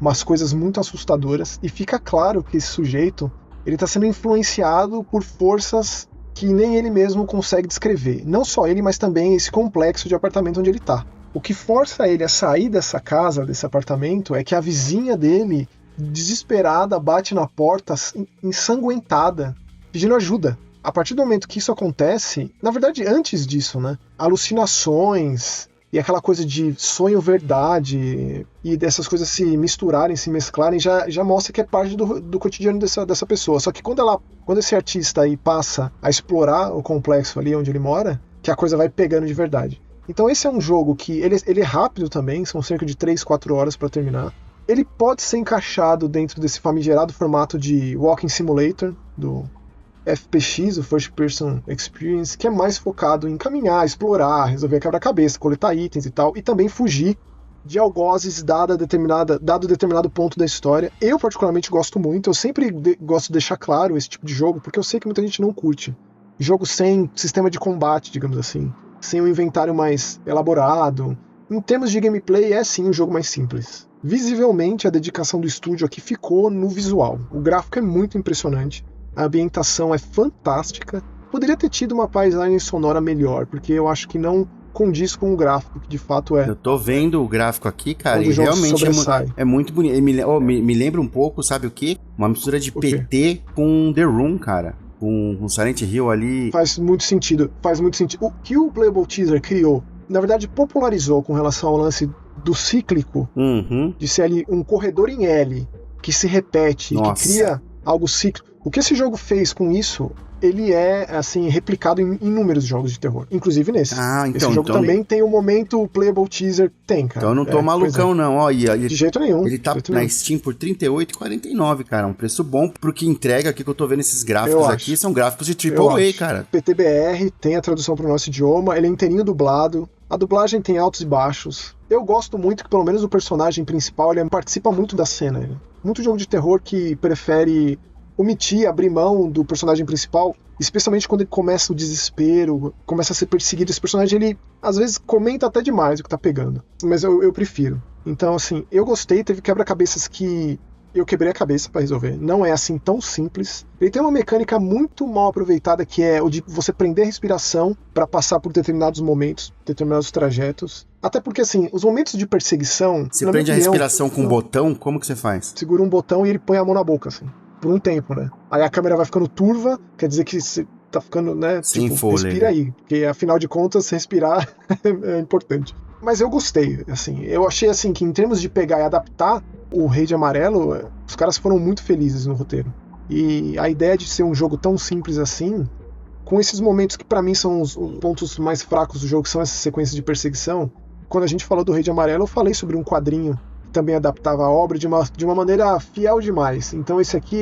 umas coisas muito assustadoras. E fica claro que esse sujeito, ele tá sendo influenciado por forças que nem ele mesmo consegue descrever. Não só ele, mas também esse complexo de apartamento onde ele tá. O que força ele a sair dessa casa, desse apartamento, é que a vizinha dele, desesperada, bate na porta, ensanguentada, pedindo ajuda. A partir do momento que isso acontece, na verdade antes disso, né, alucinações e aquela coisa de sonho verdade e dessas coisas se misturarem, se mesclarem, já mostra que é parte do cotidiano dessa pessoa. Só que quando esse artista aí passa a explorar o complexo ali onde ele mora, que a coisa vai pegando de verdade. Então esse é um jogo que ele é rápido também, são cerca de 3-4 horas para terminar. Ele pode ser encaixado dentro desse famigerado formato de Walking Simulator, do FPX, o First Person Experience, que é mais focado em caminhar, explorar, resolver quebra-cabeça, coletar itens e tal, e também fugir de algozes dado determinado ponto da história. Eu particularmente gosto muito, eu sempre gosto de deixar claro esse tipo de jogo, porque eu sei que muita gente não curte. jogo sem sistema de combate, digamos assim, sem um inventário mais elaborado. Em termos de gameplay, é sim um jogo mais simples. Visivelmente, a dedicação do estúdio aqui ficou no visual. O gráfico é muito impressionante, a ambientação é fantástica. Poderia ter tido uma paisagem sonora melhor, porque eu acho que não condiz com o gráfico, que de fato é. Eu tô vendo o gráfico aqui, cara, e jogo realmente sobressai. é muito bonito. Me lembra um pouco, sabe o quê? Uma mistura de PT com The Room, cara. Com Silent Hill ali. Faz muito sentido. O que o Playable Teaser criou, na verdade popularizou com relação ao lance do cíclico, de ser ali um corredor em L, que se repete, que cria algo cíclico. O que esse jogo fez com isso, ele é, assim, replicado em inúmeros jogos de terror, inclusive nesse. Esse jogo também tem um momento Playable Teaser, tem, cara. Então eu não tô malucão, não. Ó, de jeito nenhum. Ele tá na Steam por R$38,49, cara. Um preço bom pro que entrega aqui, que eu tô vendo esses gráficos aqui, são gráficos de AAA, cara. PTBR, tem a tradução pro nosso idioma, ele é inteirinho dublado. A dublagem tem altos e baixos. Eu gosto muito que, pelo menos, o personagem principal, ele participa muito da cena. Né? Muito jogo de terror que prefere omitir, abrir mão do personagem principal, especialmente quando ele começa o desespero, começa a ser perseguido. Esse personagem, ele, às vezes, comenta até demais o que tá pegando. Mas eu prefiro. Então, assim, eu gostei. Teve quebra-cabeças que eu quebrei a cabeça pra resolver. Não é assim tão simples. Ele tem uma mecânica muito mal aproveitada, que é o de você prender a respiração pra passar por determinados momentos, determinados trajetos. Até porque, assim, os momentos de perseguição... Você prende a respiração com um botão? Como que você faz? Segura um botão e ele põe a mão na boca, assim. Por um tempo, né? Aí a câmera vai ficando turva, quer dizer que você tá ficando, né? Sem fôlego. Respira aí, porque afinal de contas, respirar é importante. Mas eu gostei, assim. Eu achei, assim, que em termos de pegar e adaptar o Rei de Amarelo, os caras foram muito felizes no roteiro. E a ideia de ser um jogo tão simples assim, com esses momentos que pra mim são os pontos mais fracos do jogo, que são essas sequências de perseguição. Quando a gente falou do Rei de Amarelo, eu falei sobre um quadrinho que também adaptava a obra de uma maneira fiel demais. Então esse aqui,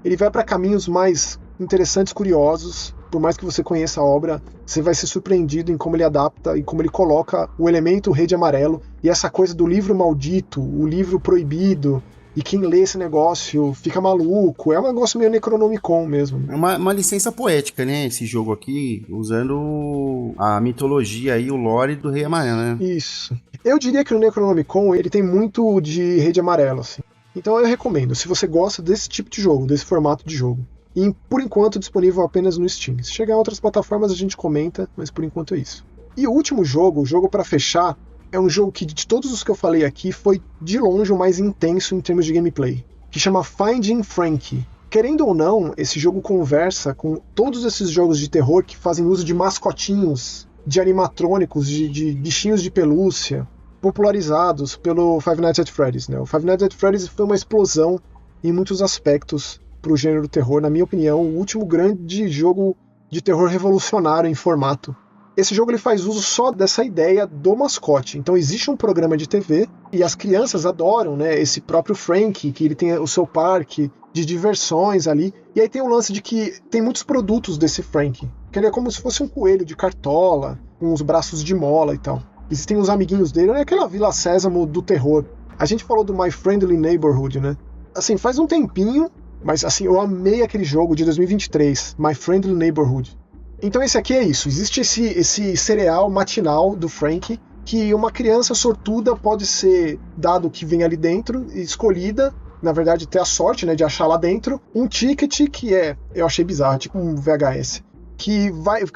ele vai pra caminhos mais interessantes, curiosos. Por mais que você conheça a obra, você vai ser surpreendido em como ele adapta e como ele coloca o elemento Rei de Amarelo e essa coisa do livro maldito, o livro proibido, e quem lê esse negócio fica maluco. É um negócio meio Necronomicon mesmo. É uma licença poética, né? Esse jogo aqui, usando a mitologia e o lore do Rei Amarelo, né? Isso. Eu diria que o Necronomicon, ele tem muito de Rei de Amarelo, assim. Então eu recomendo, se você gosta desse tipo de jogo, desse formato de jogo. E, por enquanto, disponível apenas no Steam. Se chegar em outras plataformas, a gente comenta, mas por enquanto é isso. E o último jogo, o jogo pra fechar, é um jogo que, de todos os que eu falei aqui, foi de longe o mais intenso em termos de gameplay, que chama Finding Frankie. Querendo ou não, esse jogo conversa com todos esses jogos de terror que fazem uso de mascotinhos, de animatrônicos, de bichinhos de pelúcia, popularizados pelo Five Nights at Freddy's, né? O Five Nights at Freddy's foi uma explosão em muitos aspectos pro gênero terror, na minha opinião, o último grande jogo de terror revolucionário em formato. Esse jogo ele faz uso só dessa ideia do mascote. Então existe um programa de TV e as crianças adoram, né, esse próprio Frank, que ele tem o seu parque de diversões ali. E aí tem o lance de que tem muitos produtos desse Frank, que ele é como se fosse um coelho de cartola, com os braços de mola e tal. Existem os amiguinhos dele, é aquela Vila Sésamo do terror. A gente falou do My Friendly Neighborhood, né? Assim, faz um tempinho, mas assim, eu amei aquele jogo de 2023, My Friendly Neighborhood. Então esse aqui é isso, existe esse cereal matinal do Frank, que uma criança sortuda pode ser dado que vem ali dentro, escolhida, na verdade ter a sorte, né, de achar lá dentro, um ticket que eu achei bizarro, tipo um VHS, que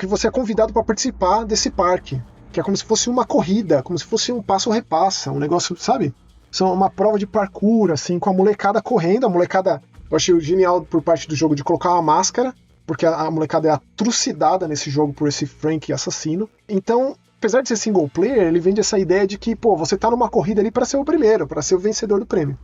você é convidado para participar desse parque, que é como se fosse uma corrida, como se fosse um passo-repassa, um negócio, sabe? São uma prova de parkour, assim, com a molecada correndo, a molecada... Eu achei genial por parte do jogo de colocar uma máscara, porque a molecada é atrucidada nesse jogo por esse Frank assassino. Então, apesar de ser single player, ele vende essa ideia de que, pô, você tá numa corrida ali para ser o primeiro, para ser o vencedor do prêmio.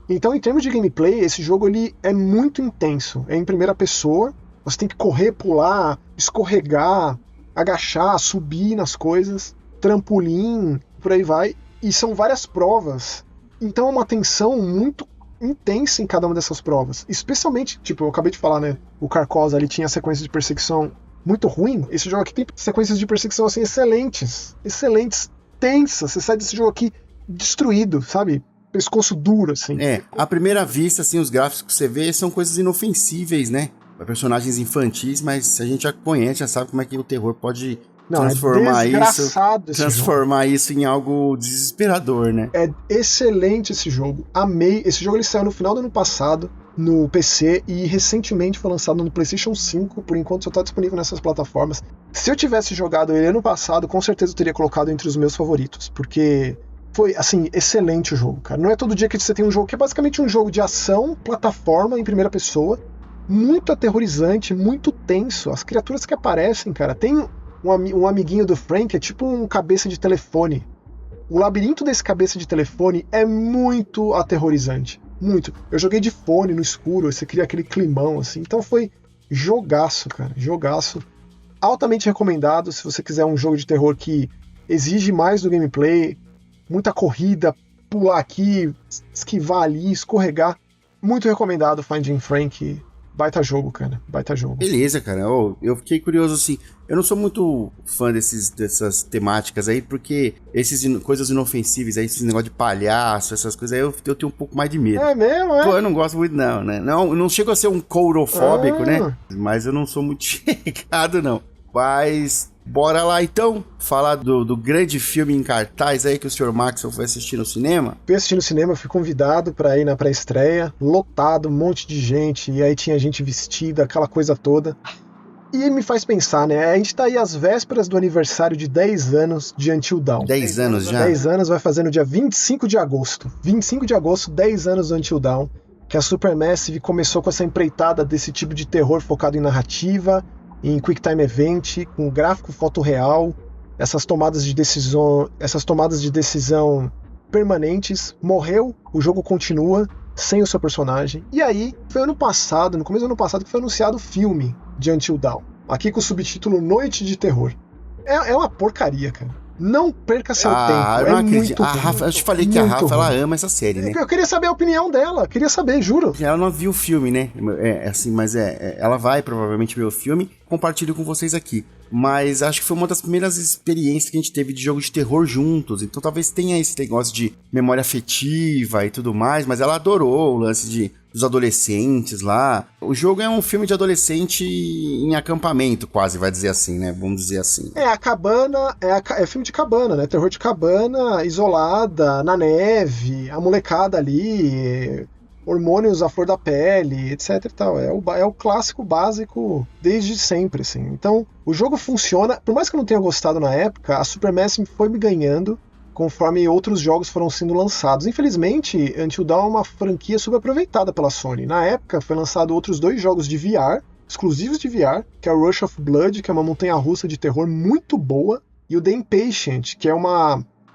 Então, em termos de gameplay, esse jogo ele é muito intenso. É em primeira pessoa, você tem que correr, pular, escorregar, agachar, subir nas coisas, trampolim, por aí vai. E são várias provas. Então é uma tensão muito intensa em cada uma dessas provas. Especialmente, tipo, eu acabei de falar, né? O Carcosa ali tinha sequências de perseguição muito ruim. Esse jogo aqui tem sequências de perseguição, assim, excelentes. Excelentes, tensas. Você sai desse jogo aqui destruído, sabe? Pescoço duro, assim. À primeira vista, assim, os gráficos que você vê são coisas inofensíveis, né? personagens infantis, mas a gente já conhece, já sabe como é que o terror pode transformar isso em algo desesperador, né? É excelente esse jogo. Amei. Esse jogo ele saiu no final do ano passado no PC e recentemente foi lançado no PlayStation 5, por enquanto só tá disponível nessas plataformas. Se eu tivesse jogado ele ano passado, com certeza eu teria colocado entre os meus favoritos, porque foi, assim, excelente o jogo, cara. Não é todo dia que você tem um jogo que é basicamente um jogo de ação, plataforma em primeira pessoa, muito aterrorizante, muito tenso. As criaturas que aparecem, cara, tem um amiguinho do Frank, é tipo um cabeça de telefone. O labirinto desse cabeça de telefone é muito aterrorizante. Muito. Eu joguei de fone no escuro, você cria aquele climão, assim. Então foi jogaço, cara. Jogaço. Altamente recomendado se você quiser um jogo de terror que exige mais do gameplay. Muita corrida, pular aqui, esquivar ali, escorregar. Muito recomendado Finding Frank. Baita jogo, cara. Baita jogo. Beleza, cara. Eu fiquei curioso, assim. Eu não sou muito fã dessas temáticas aí, porque coisas inofensivas aí, esses negócio de palhaço, essas coisas aí, eu tenho um pouco mais de medo. É mesmo, é? Pô, eu não gosto muito não, né? Não chego a ser um courofóbico, né? Mas eu não sou muito chegado, não. Mas bora lá, então, falar do grande filme em cartaz aí que o Sr. Maxson foi assistir no cinema. Fui assistir no cinema, fui convidado pra ir na pré-estreia, lotado, um monte de gente, e aí tinha gente vestida, aquela coisa toda. E me faz pensar, né? A gente tá aí às vésperas do aniversário de 10 anos de Until Dawn. 10 anos já? 10 anos, vai fazer no dia 25 de agosto. 25 de agosto, 10 anos do Until Dawn, que a Supermassive começou com essa empreitada desse tipo de terror focado em narrativa, em Quick Time Event, com gráfico fotorreal, essas tomadas de decisão permanentes. Morreu, o jogo continua sem o seu personagem. E aí, foi ano passado, no começo do ano passado, que foi anunciado o filme de Until Dawn, aqui com o subtítulo Noite de Terror. É uma porcaria, cara. Não perca seu tempo. É muito ruim. Eu te falei que a Rafa, ela ama essa série, né? Eu queria saber a opinião dela. Queria saber, juro. Ela não viu o filme, né? Ela vai provavelmente ver o filme. Compartilho com vocês aqui. Mas acho que foi uma das primeiras experiências que a gente teve de jogo de terror juntos. Então talvez tenha esse negócio de memória afetiva e tudo mais. Mas ela adorou o lance dos adolescentes lá. O jogo é um filme de adolescente em acampamento, quase, vai dizer assim, né? Vamos dizer assim. A cabana, é filme de cabana, né? Terror de cabana, isolada, na neve, a molecada ali, hormônios à flor da pele, etc e tal. É o clássico básico desde sempre, assim. Então, o jogo funciona. Por mais que eu não tenha gostado na época, a Supermassive foi me ganhando conforme outros jogos foram sendo lançados. Infelizmente, Until Dawn é uma franquia subaproveitada pela Sony. Na época, foi lançado outros 2 jogos de VR, exclusivos de VR, que é o Rush of Blood, que é uma montanha-russa de terror muito boa, e o The Impatient, que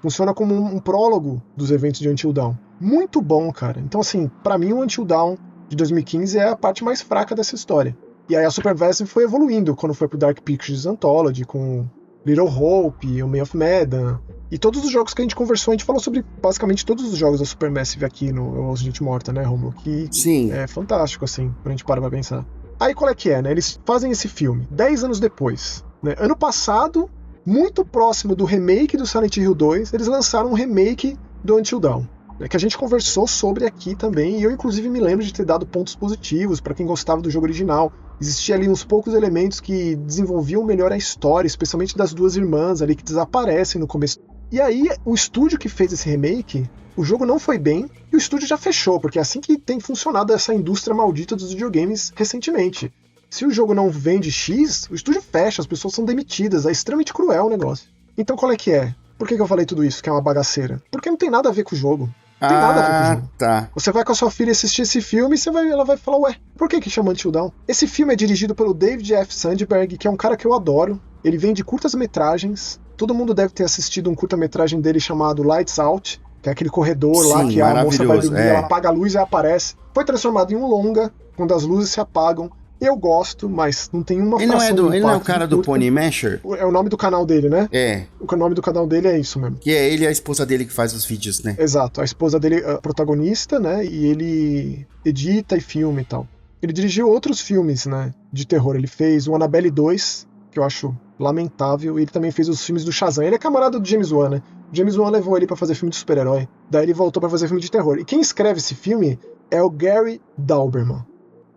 funciona como um prólogo dos eventos de Until Dawn. Muito bom, cara. Então, assim, pra mim o Until Dawn de 2015 é a parte mais fraca dessa história. E aí a Supermassive foi evoluindo quando foi pro Dark Pictures Anthology, com Little Hope, o May of Medan, e todos os jogos que a gente conversou, a gente falou sobre basicamente todos os jogos da Supermassive aqui no Ouço Gente Morta, né, Romulo? Que sim, é fantástico, assim, quando a gente para pra pensar. Aí qual é que é, né? Eles fazem esse filme 10 anos depois, né? Ano passado, muito próximo do remake do Silent Hill 2, eles lançaram um remake do Until Dawn, né, que a gente conversou sobre aqui também, e eu inclusive me lembro de ter dado pontos positivos para quem gostava do jogo original. Existia ali uns poucos elementos que desenvolviam melhor a história, especialmente das 2 irmãs ali que desaparecem no começo. E aí, o estúdio que fez esse remake, o jogo não foi bem, e o estúdio já fechou, porque é assim que tem funcionado essa indústria maldita dos videogames recentemente. Se o jogo não vende X, o estúdio fecha, as pessoas são demitidas, é extremamente cruel o negócio. Então qual é que é? Por que eu falei tudo isso, que é uma bagaceira? Porque não tem nada a ver com o jogo. Não tem nada a ver com o jogo. Tá. Você vai com a sua filha assistir esse filme e ela vai falar, ué, por que chama Until Dawn? Esse filme é dirigido pelo David F. Sandberg, que é um cara que eu adoro. Ele vem de curtas-metragens. Todo mundo deve ter assistido um curta-metragem dele chamado Lights Out, que é aquele corredor lá que a moça vai dormir, ela apaga a luz e aparece. Foi transformado em um longa, quando as luzes se apagam. Eu gosto, mas não tem uma fração Ele não é o cara do Pony Masher? É o nome do canal dele, né? É. O nome do canal dele é isso mesmo. Que é ele e a esposa dele que faz os vídeos, né? Exato. A esposa dele é a protagonista, né? E ele edita e filma e tal. Ele dirigiu outros filmes, né? De terror. Ele fez o Annabelle 2, que eu acho lamentável. E ele também fez os filmes do Shazam. Ele é camarada do James Wan, né? O James Wan levou ele pra fazer filme de super-herói. Daí ele voltou pra fazer filme de terror. E quem escreve esse filme é o Gary Dauberman.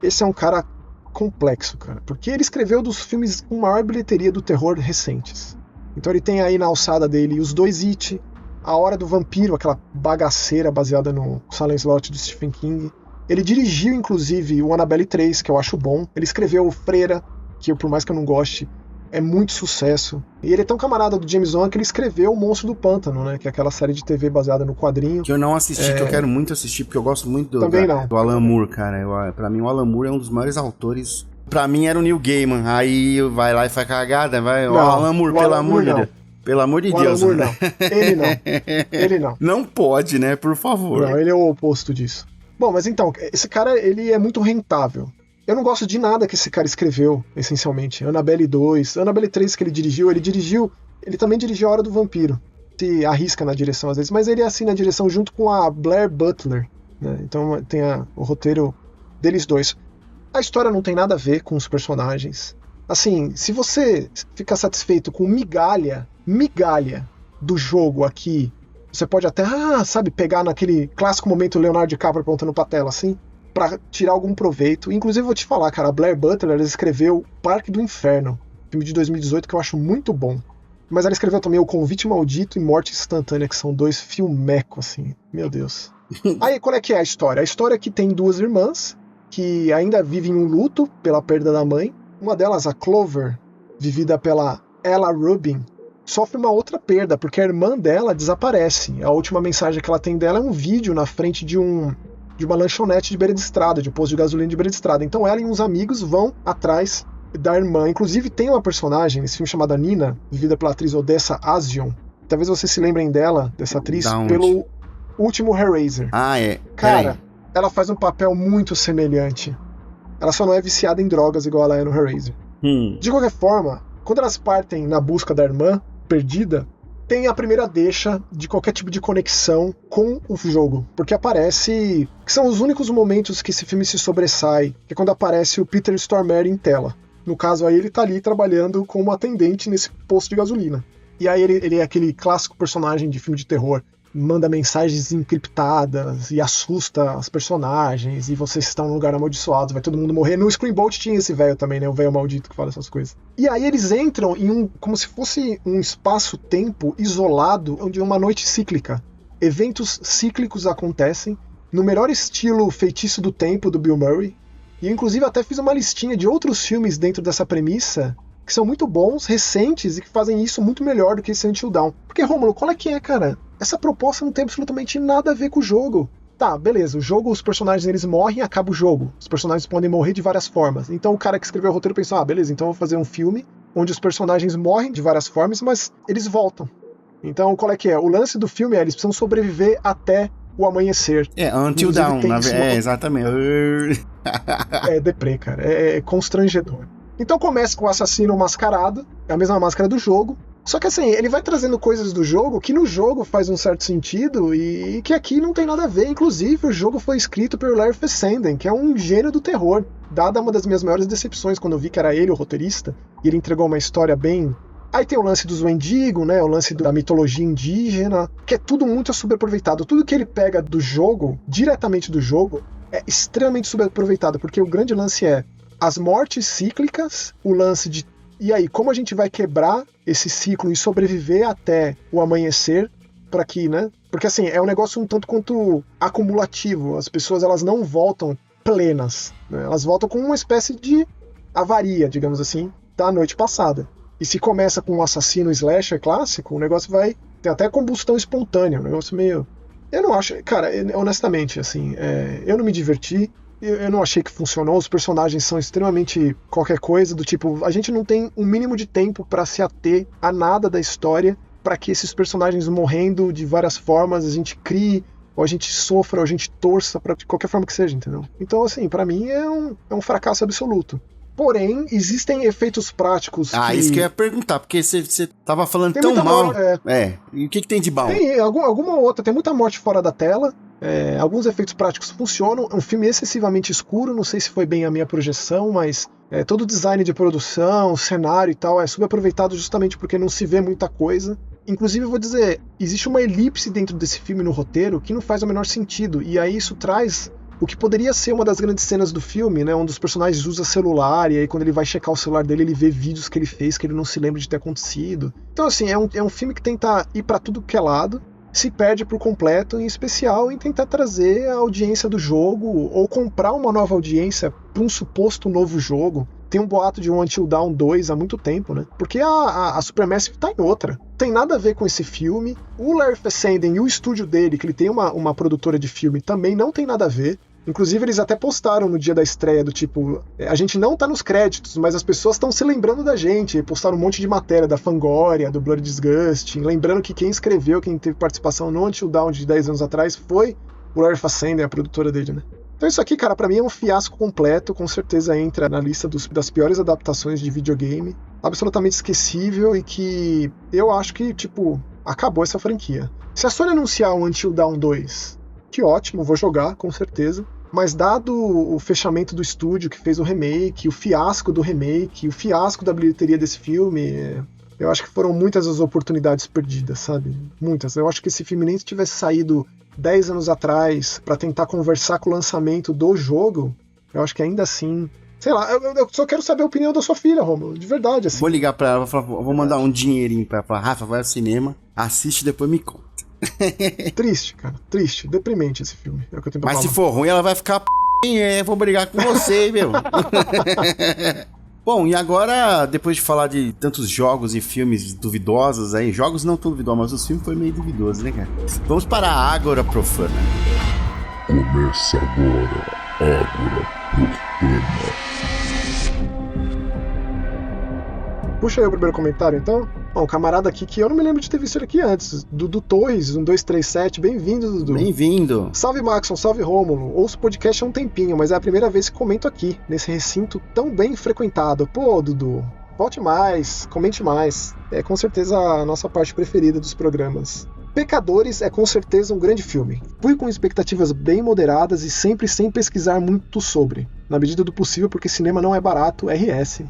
Esse é um cara complexo, cara. Porque ele escreveu dos filmes com maior bilheteria do terror recentes. Então ele tem aí na alçada dele os 2 It, A Hora do Vampiro, aquela bagaceira baseada no Silent Slot do Stephen King. Ele dirigiu, inclusive, o Annabelle 3, que eu acho bom. Ele escreveu o Freira, que por mais que eu não goste, é muito sucesso. E ele é tão camarada do James Wan que ele escreveu O Monstro do Pântano, né? Que é aquela série de TV baseada no quadrinho. Que eu não assisti, que eu quero muito assistir, porque eu gosto muito do Alan Moore, cara. Pra mim, o Alan Moore é um dos maiores autores. Pra mim, era o Neil Gaiman. Aí vai lá e faz cagada, vai. O Alan Moore, pelo amor de Deus. Pelo amor de Deus. Alan Moore, não. Ele não. Ele não. Não pode, né? Por favor. Não, ele é o oposto disso. Bom, mas então, esse cara, ele é muito rentável. Eu não gosto de nada que esse cara escreveu, essencialmente. Annabelle 2, Annabelle 3 que ele dirigiu, ele também dirigiu A Hora do Vampiro. Se arrisca na direção às vezes, mas ele assina a direção junto com a Blair Butler, né? Então tem o roteiro deles dois. A história não tem nada a ver com os personagens. Assim, se você ficar satisfeito com migalha do jogo aqui, você pode até, pegar naquele clássico momento Leonardo DiCaprio apontando pra tela, assim, pra tirar algum proveito. Inclusive, eu vou te falar, cara, a Blair Butler, ela escreveu Parque do Inferno, filme de 2018 que eu acho muito bom. Mas ela escreveu também O Convite Maldito e Morte Instantânea, que são 2 filmecos, assim, meu Deus. Aí, qual é que é a história? A história é que tem 2 irmãs que ainda vivem um luto pela perda da mãe. Uma delas, a Clover, vivida pela Ella Rubin, sofre uma outra perda, porque a irmã dela desaparece. A última mensagem que ela tem dela é um vídeo na frente de uma lanchonete de beira de estrada, de posto de gasolina de beira de estrada. Então ela e uns amigos vão atrás da irmã. Inclusive tem uma personagem nesse filme chamada Nina, vivida pela atriz Odessa A'zion. Talvez vocês se lembrem dela, dessa atriz, pelo último Hellraiser. Ah, é. Cara, ela faz um papel muito semelhante. Ela só não é viciada em drogas igual ela é no Hellraiser. De qualquer forma, quando elas partem na busca da irmã perdida, tem a primeira deixa de qualquer tipo de conexão com o jogo, porque aparece, que são os únicos momentos que esse filme se sobressai, que é quando aparece o Peter Stormare em tela. No caso aí, ele tá ali trabalhando como atendente nesse posto de gasolina. E aí ele é aquele clássico personagem de filme de terror, manda mensagens encriptadas e assusta as personagens, e vocês estão num lugar amaldiçoado, vai todo mundo morrer. No Screamboat tinha esse velho também, né? O velho maldito que fala essas coisas. E aí eles entram em como se fosse um espaço-tempo isolado, onde é uma noite cíclica. Eventos cíclicos acontecem, no melhor estilo Feitiço do Tempo, do Bill Murray. E eu, inclusive, até fiz uma listinha de outros filmes dentro dessa premissa, que são muito bons, recentes, e que fazem isso muito melhor do que esse Until Dawn. Porque, Rômulo, qual é que é, cara? Essa proposta não tem absolutamente nada a ver com o jogo. Tá, beleza, o jogo, os personagens eles morrem e acaba o jogo. Os personagens podem morrer de várias formas. Então o cara que escreveu o roteiro pensou, beleza, então eu vou fazer um filme onde os personagens morrem de várias formas, mas eles voltam. Então qual é que é? O lance do filme é, eles precisam sobreviver até o amanhecer. Until Dawn, exatamente. É deprê, cara, é constrangedor. Então começa com o assassino mascarado, é a mesma máscara do jogo. Só que assim, ele vai trazendo coisas do jogo que no jogo faz um certo sentido e que aqui não tem nada a ver. Inclusive, o jogo foi escrito por Larry Fessenden, que é um gênio do terror. Dada uma das minhas maiores decepções quando eu vi que era ele o roteirista, e ele entregou uma história bem... Aí tem o lance dos Wendigo, né, o lance da mitologia indígena, que é tudo muito subaproveitado. Tudo que ele pega do jogo, diretamente do jogo, é extremamente subaproveitado, porque o grande lance é as mortes cíclicas, o lance de e aí, como a gente vai quebrar esse ciclo e sobreviver até o amanhecer para que, né? Porque assim, é um negócio um tanto quanto acumulativo. As pessoas, elas não voltam plenas, né? Elas voltam com uma espécie de avaria, digamos assim, da noite passada. E se começa com um assassino slasher clássico, o negócio vai ter até combustão espontânea, um negócio meio... Eu não acho... Cara, honestamente, assim, eu não me diverti. Eu não achei que funcionou, os personagens são extremamente qualquer coisa, do tipo, a gente não tem um mínimo de tempo para se ater a nada da história, para que esses personagens morrendo de várias formas, a gente crie, ou a gente sofra, ou a gente torça, de qualquer forma que seja, entendeu? Então, assim, para mim é um fracasso absoluto. Porém, existem efeitos práticos isso que eu ia perguntar, porque você tava falando tão mal. E o que tem de bom? Tem alguma outra, tem muita morte fora da tela. Alguns efeitos práticos funcionam. É um filme excessivamente escuro, não sei se foi bem a minha projeção, mas todo o design de produção, o cenário e tal é subaproveitado justamente porque não se vê muita coisa. Inclusive, eu vou dizer, existe uma elipse dentro desse filme no roteiro que não faz o menor sentido, e aí isso traz o que poderia ser uma das grandes cenas do filme, né? Um dos personagens usa celular e aí quando ele vai checar o celular dele, ele vê vídeos que ele fez que ele não se lembra de ter acontecido. Então, assim, é um filme que tenta ir pra tudo que é lado, se perde por completo, em especial em tentar trazer a audiência do jogo ou comprar uma nova audiência para um suposto novo jogo. Tem um boato de um Until Dawn 2 há muito tempo, né? Porque a Supermassive tá em outra. Não tem nada a ver com esse filme. O Larry Fessenden e o estúdio dele, que ele tem uma produtora de filme, também não tem nada a ver. Inclusive, eles até postaram no dia da estreia do tipo, a gente não tá nos créditos, mas as pessoas estão se lembrando da gente. Postaram um monte de matéria da Fangoria, do Blood Disgusting, lembrando que quem escreveu, quem teve participação no Until Dawn de 10 anos atrás foi o Larry Fessenden, a produtora dele, né? Então isso aqui, cara, pra mim é um fiasco completo, com certeza entra na lista das piores adaptações de videogame, absolutamente esquecível e que eu acho que, tipo, acabou essa franquia. Se a Sony anunciar um Until Dawn 2, que ótimo, vou jogar, com certeza. Mas dado o fechamento do estúdio que fez o remake, o fiasco do remake, o fiasco da bilheteria desse filme, eu acho que foram muitas as oportunidades perdidas, sabe? Muitas. Eu acho que esse filme nem se tivesse saído 10 anos atrás pra tentar conversar com o lançamento do jogo, eu acho que ainda assim... Sei lá, eu só quero saber a opinião da sua filha, Romulo, de verdade, assim. Vou ligar pra ela, vou mandar um dinheirinho pra ela, falar, Rafa, vai ao cinema, assiste e depois me conta. Triste, cara, triste, deprimente esse filme, é o que eu tenho pra Mas falar. se for ruim, ela vai ficar vou brigar com você, meu. Bom, e agora, depois de falar de tantos jogos e filmes duvidosos aí, jogos não tão duvidosos, mas os filmes foi meio duvidosos, né, cara? Vamos para a Ágora Profana. Começa agora, Ágora Profana. Puxa aí o primeiro comentário, então. Bom, um camarada aqui que eu não me lembro de ter visto ele aqui antes. Dudu Torres, 1237. Bem-vindo, Dudu. Bem-vindo. Salve, Maxon. Salve, Rômulo. Ouço o podcast há um tempinho, mas é a primeira vez que comento aqui, nesse recinto tão bem frequentado. Pô, Dudu, volte mais, comente mais. É com certeza a nossa parte preferida dos programas. Pecadores é com certeza um grande filme. Fui com expectativas bem moderadas e sempre sem pesquisar muito sobre. Na medida do possível, porque cinema não é barato, RS,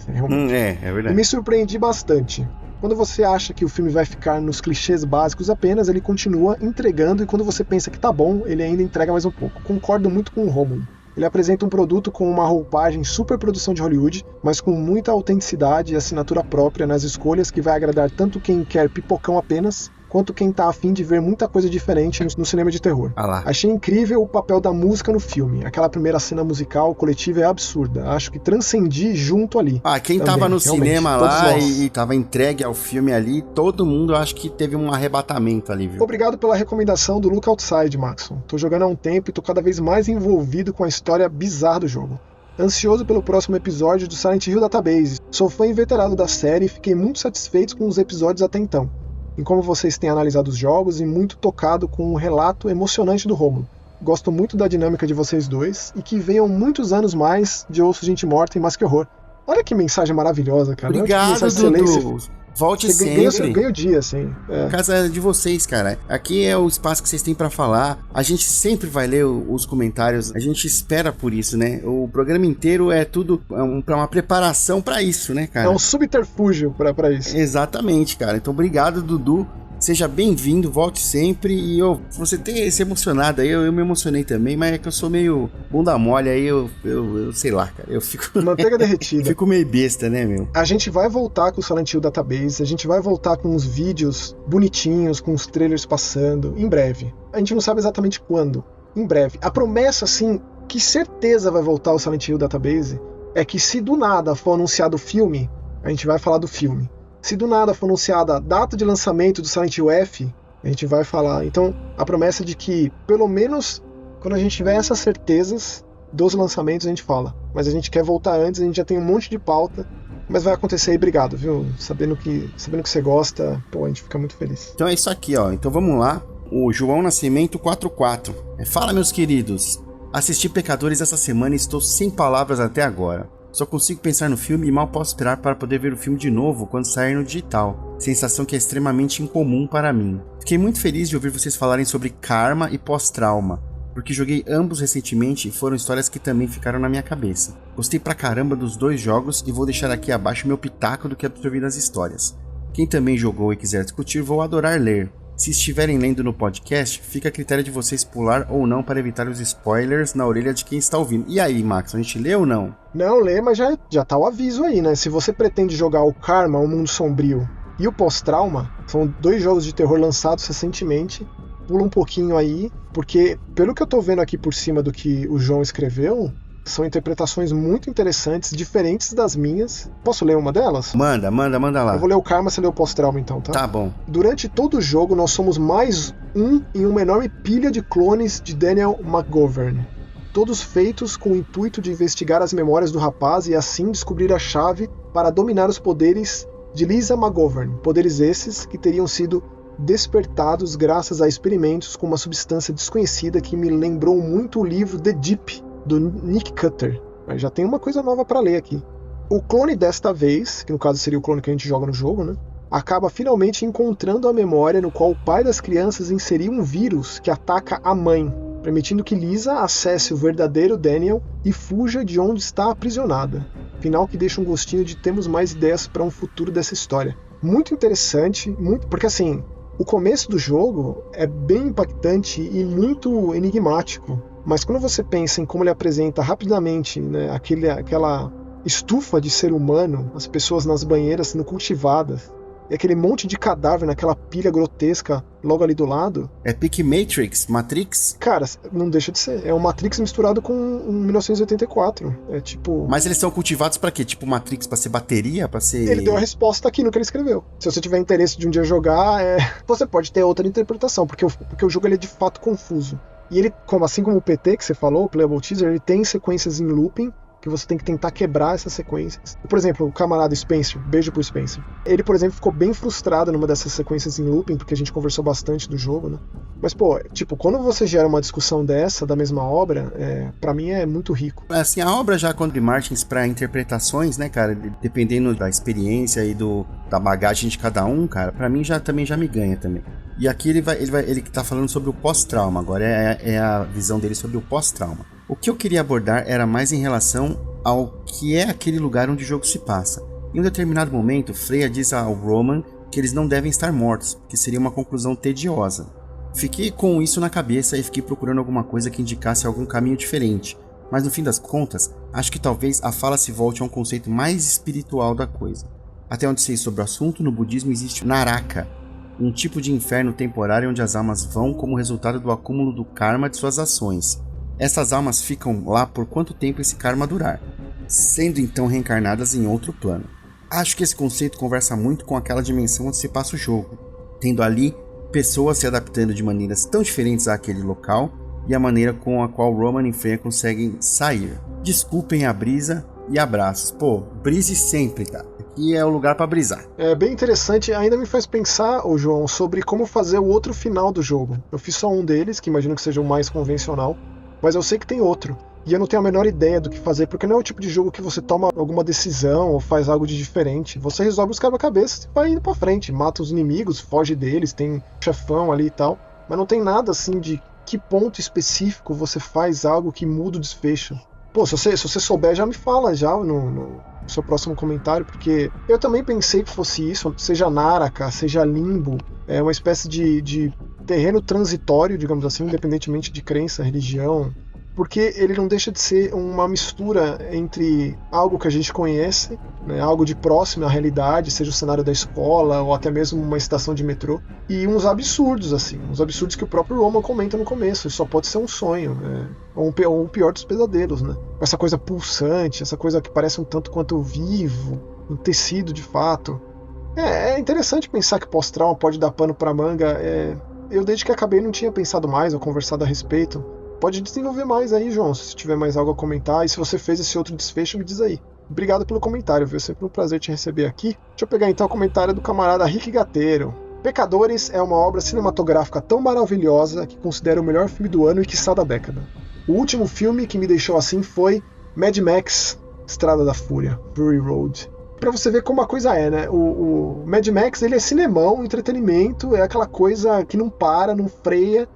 realmente. É verdade. E me surpreendi bastante. Quando você acha que o filme vai ficar nos clichês básicos apenas, ele continua entregando, e quando você pensa que tá bom, ele ainda entrega mais um pouco. Concordo muito com o Rômulo. Ele apresenta um produto com uma roupagem super produção de Hollywood, mas com muita autenticidade e assinatura própria nas escolhas que vai agradar tanto quem quer pipocão apenas, quanto quem tá afim de ver muita coisa diferente no cinema de terror. Achei incrível o papel da música no filme. Aquela primeira cena musical coletiva é absurda. Acho que transcendi junto ali. Quem também, tava no cinema lá e tava entregue ao filme ali, todo mundo acho que teve um arrebatamento ali, viu? Obrigado pela recomendação do Look Outside, Maxon. Tô jogando há um tempo e tô cada vez mais envolvido com a história bizarra do jogo. Ansioso pelo próximo episódio do Silent Hill Database. Sou fã inveterado da série e fiquei muito satisfeito com os episódios até então, em como vocês têm analisado os jogos e muito tocado com o relato emocionante do Rômulo. Gosto muito da dinâmica de vocês dois e que venham muitos anos mais de Ouço Gente Morta e Mais Que Horror. Olha que mensagem maravilhosa, cara. Obrigado, Dudu. Volte sempre. Ganha o dia, assim. Casa de vocês, cara. Aqui é o espaço que vocês têm pra falar. A gente sempre vai ler os comentários. A gente espera por isso, né? O programa inteiro é tudo pra uma preparação pra isso, né, cara? É um subterfúgio pra isso. Exatamente, cara. Então, obrigado, Dudu. Seja bem-vindo, volte sempre. E você tem se emocionado aí, eu me emocionei também, mas é que eu sou meio bunda mole, aí eu sei lá, cara. Eu fico. Manteiga derretida. Fico meio besta, né, meu? A gente vai voltar com o Silent Hill Database, a gente vai voltar com uns vídeos bonitinhos, com os trailers passando, em breve. A gente não sabe exatamente quando. Em breve. A promessa, assim, que certeza vai voltar o Silent Hill Database, é que se do nada for anunciado o filme, a gente vai falar do filme. Se do nada for anunciada a data de lançamento do Silent Hill F, a gente vai falar. Então, a promessa de que, pelo menos, quando a gente tiver essas certezas dos lançamentos, a gente fala. Mas a gente quer voltar antes, a gente já tem um monte de pauta, mas vai acontecer aí, obrigado, viu? Sabendo que você gosta, pô, a gente fica muito feliz. Então é isso aqui, ó. Então vamos lá. O João Nascimento 44. Fala, meus queridos. Assisti Pecadores essa semana e estou sem palavras até agora. Só consigo pensar no filme e mal posso esperar para poder ver o filme de novo quando sair no digital. Sensação que é extremamente incomum para mim. Fiquei muito feliz de ouvir vocês falarem sobre karma e pós-trauma, porque joguei ambos recentemente e foram histórias que também ficaram na minha cabeça. Gostei pra caramba dos dois jogos e vou deixar aqui abaixo meu pitaco do que absorvi das histórias. Quem também jogou e quiser discutir, vou adorar ler. Se estiverem lendo no podcast, fica a critério de vocês pular ou não para evitar os spoilers na orelha de quem está ouvindo. E aí, Max, a gente lê ou não? Não lê, mas já tá o aviso aí, né? Se você pretende jogar o Karma, o Mundo Sombrio, e o Pós-Trauma, são 2 jogos de terror lançados recentemente, pula um pouquinho aí, porque pelo que eu tô vendo aqui por cima do que o João escreveu, são interpretações muito interessantes, diferentes das minhas. Posso ler uma delas? Manda lá. Eu vou ler o Karma, você lê o Pós-Trauma então, tá? Tá bom. Durante todo o jogo, nós somos mais um em uma enorme pilha de clones de Daniel McGovern, todos feitos com o intuito de investigar as memórias do rapaz e assim descobrir a chave para dominar os poderes de Lisa McGovern, poderes esses que teriam sido despertados graças a experimentos com uma substância desconhecida que me lembrou muito o livro The Deep, do Nick Cutter. Mas já tem uma coisa nova para ler aqui. O clone desta vez, que no caso seria o clone que a gente joga no jogo, né, acaba finalmente encontrando a memória no qual o pai das crianças inseriu um vírus que ataca a mãe, permitindo que Lisa acesse o verdadeiro Daniel e fuja de onde está aprisionada. Final que deixa um gostinho de termos mais ideias para um futuro dessa história. Muito interessante, porque assim, o começo do jogo é bem impactante e muito enigmático, mas quando você pensa em como ele apresenta rapidamente, né, aquela estufa de ser humano, as pessoas nas banheiras sendo cultivadas, e aquele monte de cadáver naquela pilha grotesca logo ali do lado. É pique Matrix? Cara, não deixa de ser. É um Matrix misturado com um 1984. É tipo... Mas eles são cultivados pra quê? Tipo Matrix pra ser bateria? Pra ser... Ele deu a resposta aqui no que ele escreveu. Se você tiver interesse de um dia jogar, você pode ter outra interpretação, porque o jogo ele é de fato confuso. E ele, assim como o PT que você falou, o Playable Teaser, ele tem sequências em looping, que você tem que tentar quebrar essas sequências. Por exemplo, o camarada Spencer, beijo pro Spencer. Ele, por exemplo, ficou bem frustrado numa dessas sequências em looping, porque a gente conversou bastante do jogo, né? Mas, pô, tipo, quando você gera uma discussão dessa, da mesma obra, pra mim é muito rico. Assim, a obra já conta de Martins pra interpretações, né, cara, dependendo da experiência e da bagagem de cada um, cara, pra mim também já me ganha também. E aqui ele tá falando sobre o pós-trauma, agora é a visão dele sobre o pós-trauma. O que eu queria abordar era mais em relação ao que é aquele lugar onde o jogo se passa. Em um determinado momento, Freya diz ao Roman que eles não devem estar mortos, que seria uma conclusão tediosa. Fiquei com isso na cabeça e fiquei procurando alguma coisa que indicasse algum caminho diferente, mas no fim das contas, acho que talvez a fala se volte a um conceito mais espiritual da coisa. Até onde sei sobre o assunto, no budismo existe o Naraka, um tipo de inferno temporário onde as almas vão como resultado do acúmulo do karma de suas ações. Essas almas ficam lá por quanto tempo esse karma durar, sendo então reencarnadas em outro plano. Acho que esse conceito conversa muito com aquela dimensão onde se passa o jogo, tendo ali pessoas se adaptando de maneiras tão diferentes àquele local e a maneira com a qual Roman e Freya conseguem sair. Desculpem a brisa e abraços. Pô, brise sempre, tá? Aqui é o lugar pra brisar. É bem interessante, ainda me faz pensar, ô João, sobre como fazer o outro final do jogo. Eu fiz só um deles, que imagino que seja o mais convencional, mas eu sei que tem outro. E eu não tenho a menor ideia do que fazer, porque não é o tipo de jogo que você toma alguma decisão ou faz algo de diferente. Você resolve os quebra-cabeças e vai indo pra frente, mata os inimigos, foge deles, tem chefão ali e tal. Mas não tem nada assim de que ponto específico você faz algo que muda o desfecho. Pô, se você souber, já me fala já no seu próximo comentário, porque eu também pensei que fosse isso, seja Naraka, seja Limbo, é uma espécie de terreno transitório, digamos assim, independentemente de crença, religião, porque ele não deixa de ser uma mistura entre algo que a gente conhece, né, algo de próximo à realidade, seja o cenário da escola ou até mesmo uma estação de metrô, e uns absurdos, assim, uns absurdos que o próprio Roman comenta no começo, isso só pode ser um sonho, né, ou o pior dos pesadelos, né, essa coisa pulsante, essa coisa que parece um tanto quanto vivo, um tecido de fato. É interessante pensar que pós-trauma pode dar pano pra manga. Eu desde que acabei não tinha pensado mais ou conversado a respeito. Pode desenvolver mais aí, João, se tiver mais algo a comentar. E se você fez esse outro desfecho, me diz aí. Obrigado pelo comentário, viu? É sempre um prazer te receber aqui. Deixa eu pegar então o comentário do camarada Rick Gateiro. Pecadores é uma obra cinematográfica tão maravilhosa que considero o melhor filme do ano e quiçá da década. O último filme que me deixou assim foi Mad Max, Estrada da Fúria, Fury Road. Pra você ver como a coisa é, né? O Mad Max, ele é cinemão, entretenimento, é aquela coisa que não para, não freia,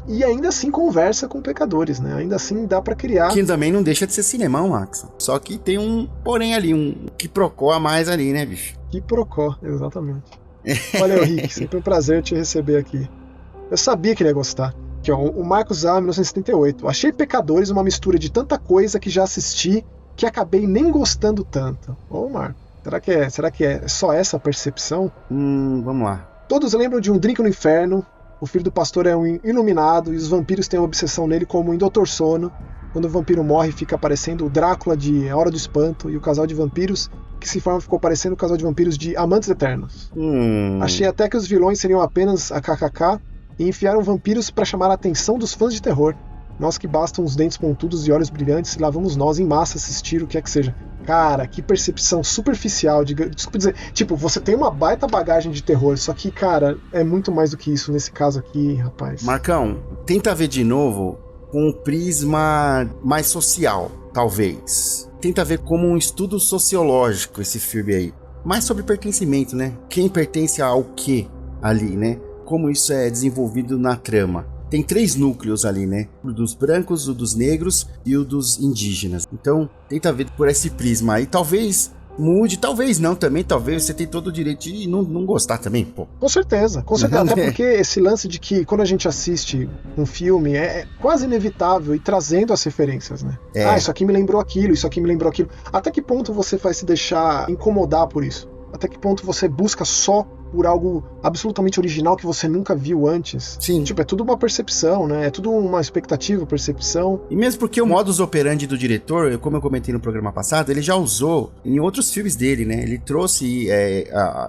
e ainda assim conversa com pecadores, né? Ainda assim dá pra criar... Que também não deixa de ser cinemão, Max. Só que tem um porém ali, um quiprocó a mais ali, né, bicho? Quiprocó, exatamente. Valeu, Rick. Sempre um prazer te receber aqui. Eu sabia que ele ia gostar. Aqui, ó, o Marcos A, 1978. Achei Pecadores uma mistura de tanta coisa que já assisti que acabei nem gostando tanto. Ô, Marco, será que é só essa percepção? Vamos lá. Todos lembram de Um Drink no Inferno. O filho do pastor é um iluminado e os vampiros têm uma obsessão nele como em Doutor Sono. Quando o vampiro morre, fica aparecendo o Drácula de A Hora do Espanto e o casal de vampiros que se forma ficou parecendo o casal de vampiros de Amantes Eternos. Achei até que os vilões seriam apenas a KKK e enfiaram vampiros para chamar a atenção dos fãs de terror. Nós que bastam os dentes pontudos e olhos brilhantes, lá vamos nós em massa assistir o que é que seja. Cara, que percepção superficial. Desculpa dizer, tipo, você tem uma baita bagagem de terror, só que, cara, é muito mais do que isso nesse caso aqui, rapaz. Marcão, tenta ver de novo com um prisma mais social, talvez. Tenta ver como um estudo sociológico esse filme aí. Mais sobre pertencimento, né? Quem pertence ao quê ali, né? Como isso é desenvolvido na trama. Tem 3 núcleos ali, né? O dos brancos, o dos negros e o dos indígenas. Então, tenta ver por esse prisma aí. Talvez mude, talvez não também. Talvez você tenha todo o direito de não gostar também, pô. Com certeza. Até porque esse lance de que quando a gente assiste um filme é quase inevitável ir trazendo as referências, né? Isso aqui me lembrou aquilo, isso aqui me lembrou aquilo. Até que ponto você vai se deixar incomodar por isso? Até que ponto você busca só por algo absolutamente original que você nunca viu antes? Sim. Tipo, é tudo uma percepção, né? É tudo uma expectativa, percepção. E mesmo porque o modus operandi do diretor, como eu comentei no programa passado, ele já usou em outros filmes dele, né? Ele trouxe,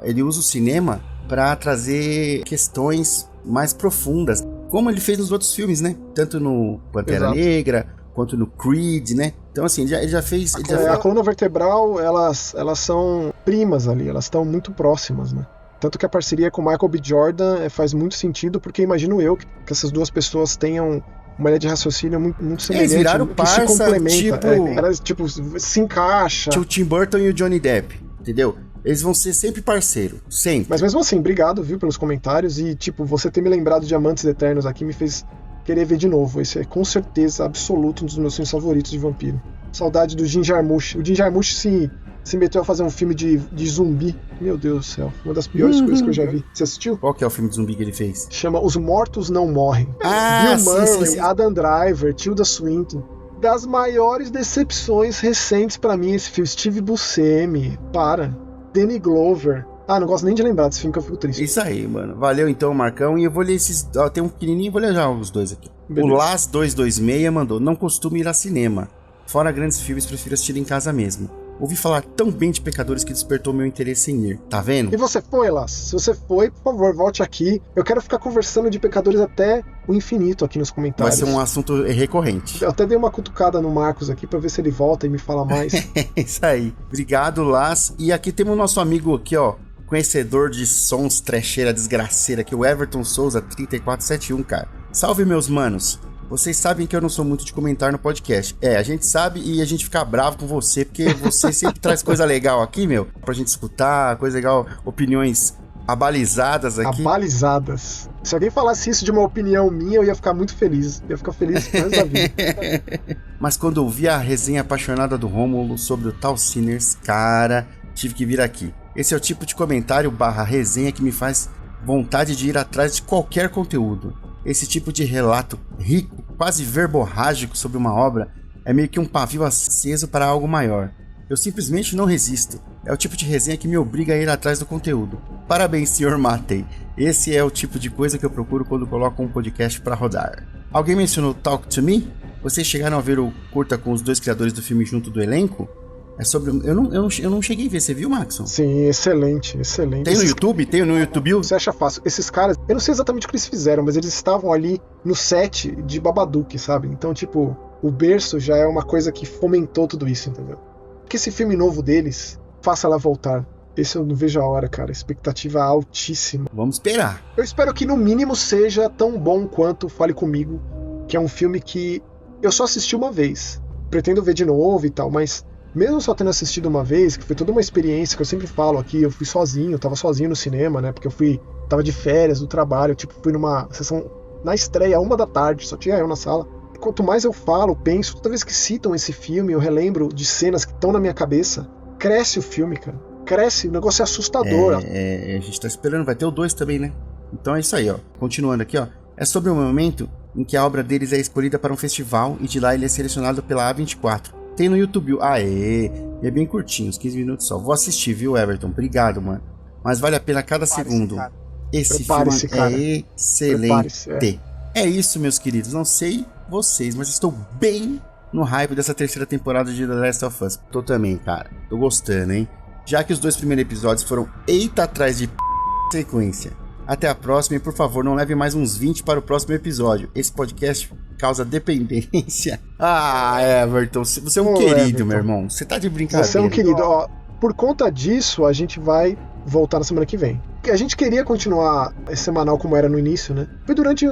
ele usa o cinema para trazer questões mais profundas, como ele fez nos outros filmes, né? Tanto no Pantera Negra, quanto no Creed, né? Então, assim, ele já fez... A coluna vertebral, elas são primas ali, elas estão muito próximas, né? Tanto que a parceria com o Michael B. Jordan faz muito sentido, porque imagino eu que essas duas pessoas tenham uma ideia de raciocínio muito semelhante. Eles viraram parça, que se complementa. Tipo, se encaixa. O Tim Burton e o Johnny Depp, entendeu? Eles vão ser sempre parceiro, sempre. Mas mesmo assim, obrigado, viu, pelos comentários. E, tipo, você ter me lembrado de Amantes Eternos aqui me fez querer ver de novo. Esse é com certeza absoluto um dos meus filmes favoritos de vampiro. Saudade do Jim Jarmusch. O Jim Jarmusch se meteu a fazer um filme de zumbi. Meu Deus do céu. Uma das piores coisas que eu já vi. Você assistiu? Qual que é o filme de zumbi que ele fez? Chama Os Mortos Não Morrem. Bill Murray, sim. Adam Driver, Tilda Swinton. Das maiores decepções recentes pra mim esse filme. Steve Buscemi. Danny Glover. Não gosto nem de lembrar desse filme que eu fico triste. Isso aí, mano. Valeu então, Marcão. E eu vou ler esses... tem um pequenininho, vou ler já os dois aqui. Beleza. O Las226 mandou: não costumo ir a cinema. Fora grandes filmes, prefiro assistir em casa mesmo. Ouvi falar tão bem de Pecadores que despertou meu interesse em ir. Tá vendo? E você foi, Las? Se você foi, por favor, volte aqui. Eu quero ficar conversando de Pecadores até o infinito aqui nos comentários. Vai ser um assunto recorrente. Eu até dei uma cutucada no Marcos aqui pra ver se ele volta e me fala mais. Isso aí. Obrigado, Las. E aqui temos o nosso amigo aqui, ó. Conhecedor de sons, trecheira, desgraceira, aqui, o Everton Souza, 3471, cara. Salve, meus manos. Vocês sabem que eu não sou muito de comentar no podcast. A gente sabe e a gente fica bravo com você, porque você sempre traz coisa legal aqui, meu, pra gente escutar, coisa legal, opiniões abalizadas aqui. Abalizadas. Se alguém falasse isso de uma opinião minha, eu ia ficar muito feliz. Eu ia ficar feliz pro resto da vida. Mas quando eu vi a resenha apaixonada do Rômulo sobre o tal Sinners, cara, tive que vir aqui. Esse é o tipo de comentário / resenha que me faz vontade de ir atrás de qualquer conteúdo. Esse tipo de relato rico, quase verborrágico sobre uma obra é meio que um pavio aceso para algo maior. Eu simplesmente não resisto. É o tipo de resenha que me obriga a ir atrás do conteúdo. Parabéns, Sr. Matei. Esse é o tipo de coisa que eu procuro quando coloco um podcast para rodar. Alguém mencionou Talk to Me? Vocês chegaram a ver o curta com os dois criadores do filme junto do elenco? É sobre... Eu não cheguei a ver, você viu, Maxon? Sim, excelente. Tem no YouTube? Tem no YouTube? Você acha fácil? Esses caras, eu não sei exatamente o que eles fizeram, mas eles estavam ali no set de Babadook, sabe? Então, tipo, o berço já é uma coisa que fomentou tudo isso, entendeu? Que esse filme novo deles faça ela voltar. Esse eu não vejo a hora, cara. Expectativa altíssima. Vamos esperar. Eu espero que no mínimo seja tão bom quanto Fale Comigo, que é um filme que eu só assisti uma vez. Pretendo ver de novo e tal, mas mesmo só tendo assistido uma vez, que foi toda uma experiência que eu sempre falo aqui, eu fui sozinho, tava sozinho no cinema, né, porque tava de férias do trabalho, tipo, fui numa sessão, na estreia, 13h, só tinha eu na sala. E quanto mais eu falo, penso, toda vez que citam esse filme, eu relembro de cenas que estão na minha cabeça, cresce o filme, cara. cresce, o negócio é assustador. A gente tá esperando, vai ter o 2 também, né? Então é isso aí, ó. Continuando aqui, ó. É sobre o momento em que a obra deles é escolhida para um festival e de lá ele é selecionado pela A24. Tem no YouTube. E é bem curtinho, uns 15 minutos só. Vou assistir, viu, Everton? Obrigado, mano. Mas vale a pena cada segundo. Esse filme é excelente. É isso, meus queridos. Não sei vocês, mas estou bem no hype dessa terceira temporada de The Last of Us. Tô também, cara. Tô gostando, hein? Já que os 2 primeiros episódios foram atrás de sequência. Até a próxima e, por favor, não leve mais uns 20 para o próximo episódio. Esse podcast causa dependência. Everton, você é um querido, Everton. Meu irmão. Você tá de brincadeira. Você é um querido. Ó, por conta disso, a gente vai voltar na semana que vem. A gente queria continuar semanal como era no início, né? Foi durante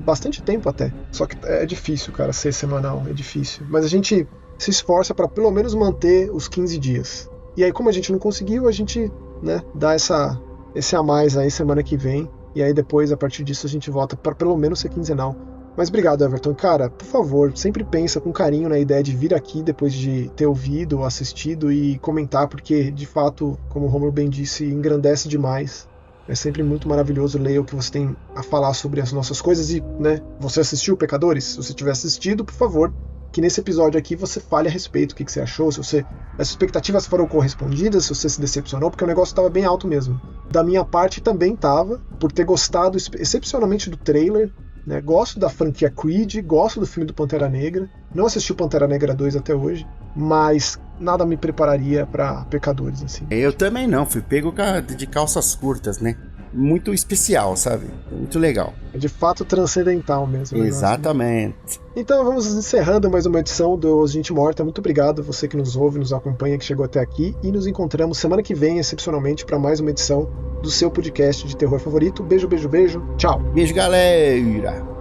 bastante tempo até. Só que é difícil, cara, ser semanal. É difícil. Mas a gente se esforça para pelo menos manter os 15 dias. E aí, como a gente não conseguiu, a gente, né, dá esse a mais aí semana que vem. E aí depois, a partir disso, a gente volta para pelo menos ser quinzenal. Mas obrigado, Everton. Cara, por favor, sempre pensa com carinho na ideia de vir aqui depois de ter ouvido, assistido e comentar, porque, de fato, como o Romulo bem disse, engrandece demais. É sempre muito maravilhoso ler o que você tem a falar sobre as nossas coisas e, né, você assistiu Pecadores? Se você tiver assistido, por favor, que nesse episódio aqui você fale a respeito, o que você achou, se as expectativas foram correspondidas, se você se decepcionou, porque o negócio estava bem alto mesmo. Da minha parte também estava, por ter gostado excepcionalmente do trailer, né? Gosto da franquia Creed, gosto do filme do Pantera Negra, não assisti o Pantera Negra 2 até hoje, mas nada me prepararia para Pecadores, assim. Eu também não, fui pego de calças curtas, né? Muito especial, sabe? Muito legal. É de fato transcendental mesmo. Exatamente. Negócio, né? Então vamos encerrando mais uma edição do Gente Morta. Muito obrigado você que nos ouve, nos acompanha, que chegou até aqui. E nos encontramos semana que vem, excepcionalmente, para mais uma edição do seu podcast de terror favorito. Beijo, beijo, beijo. Tchau. Beijo, galera.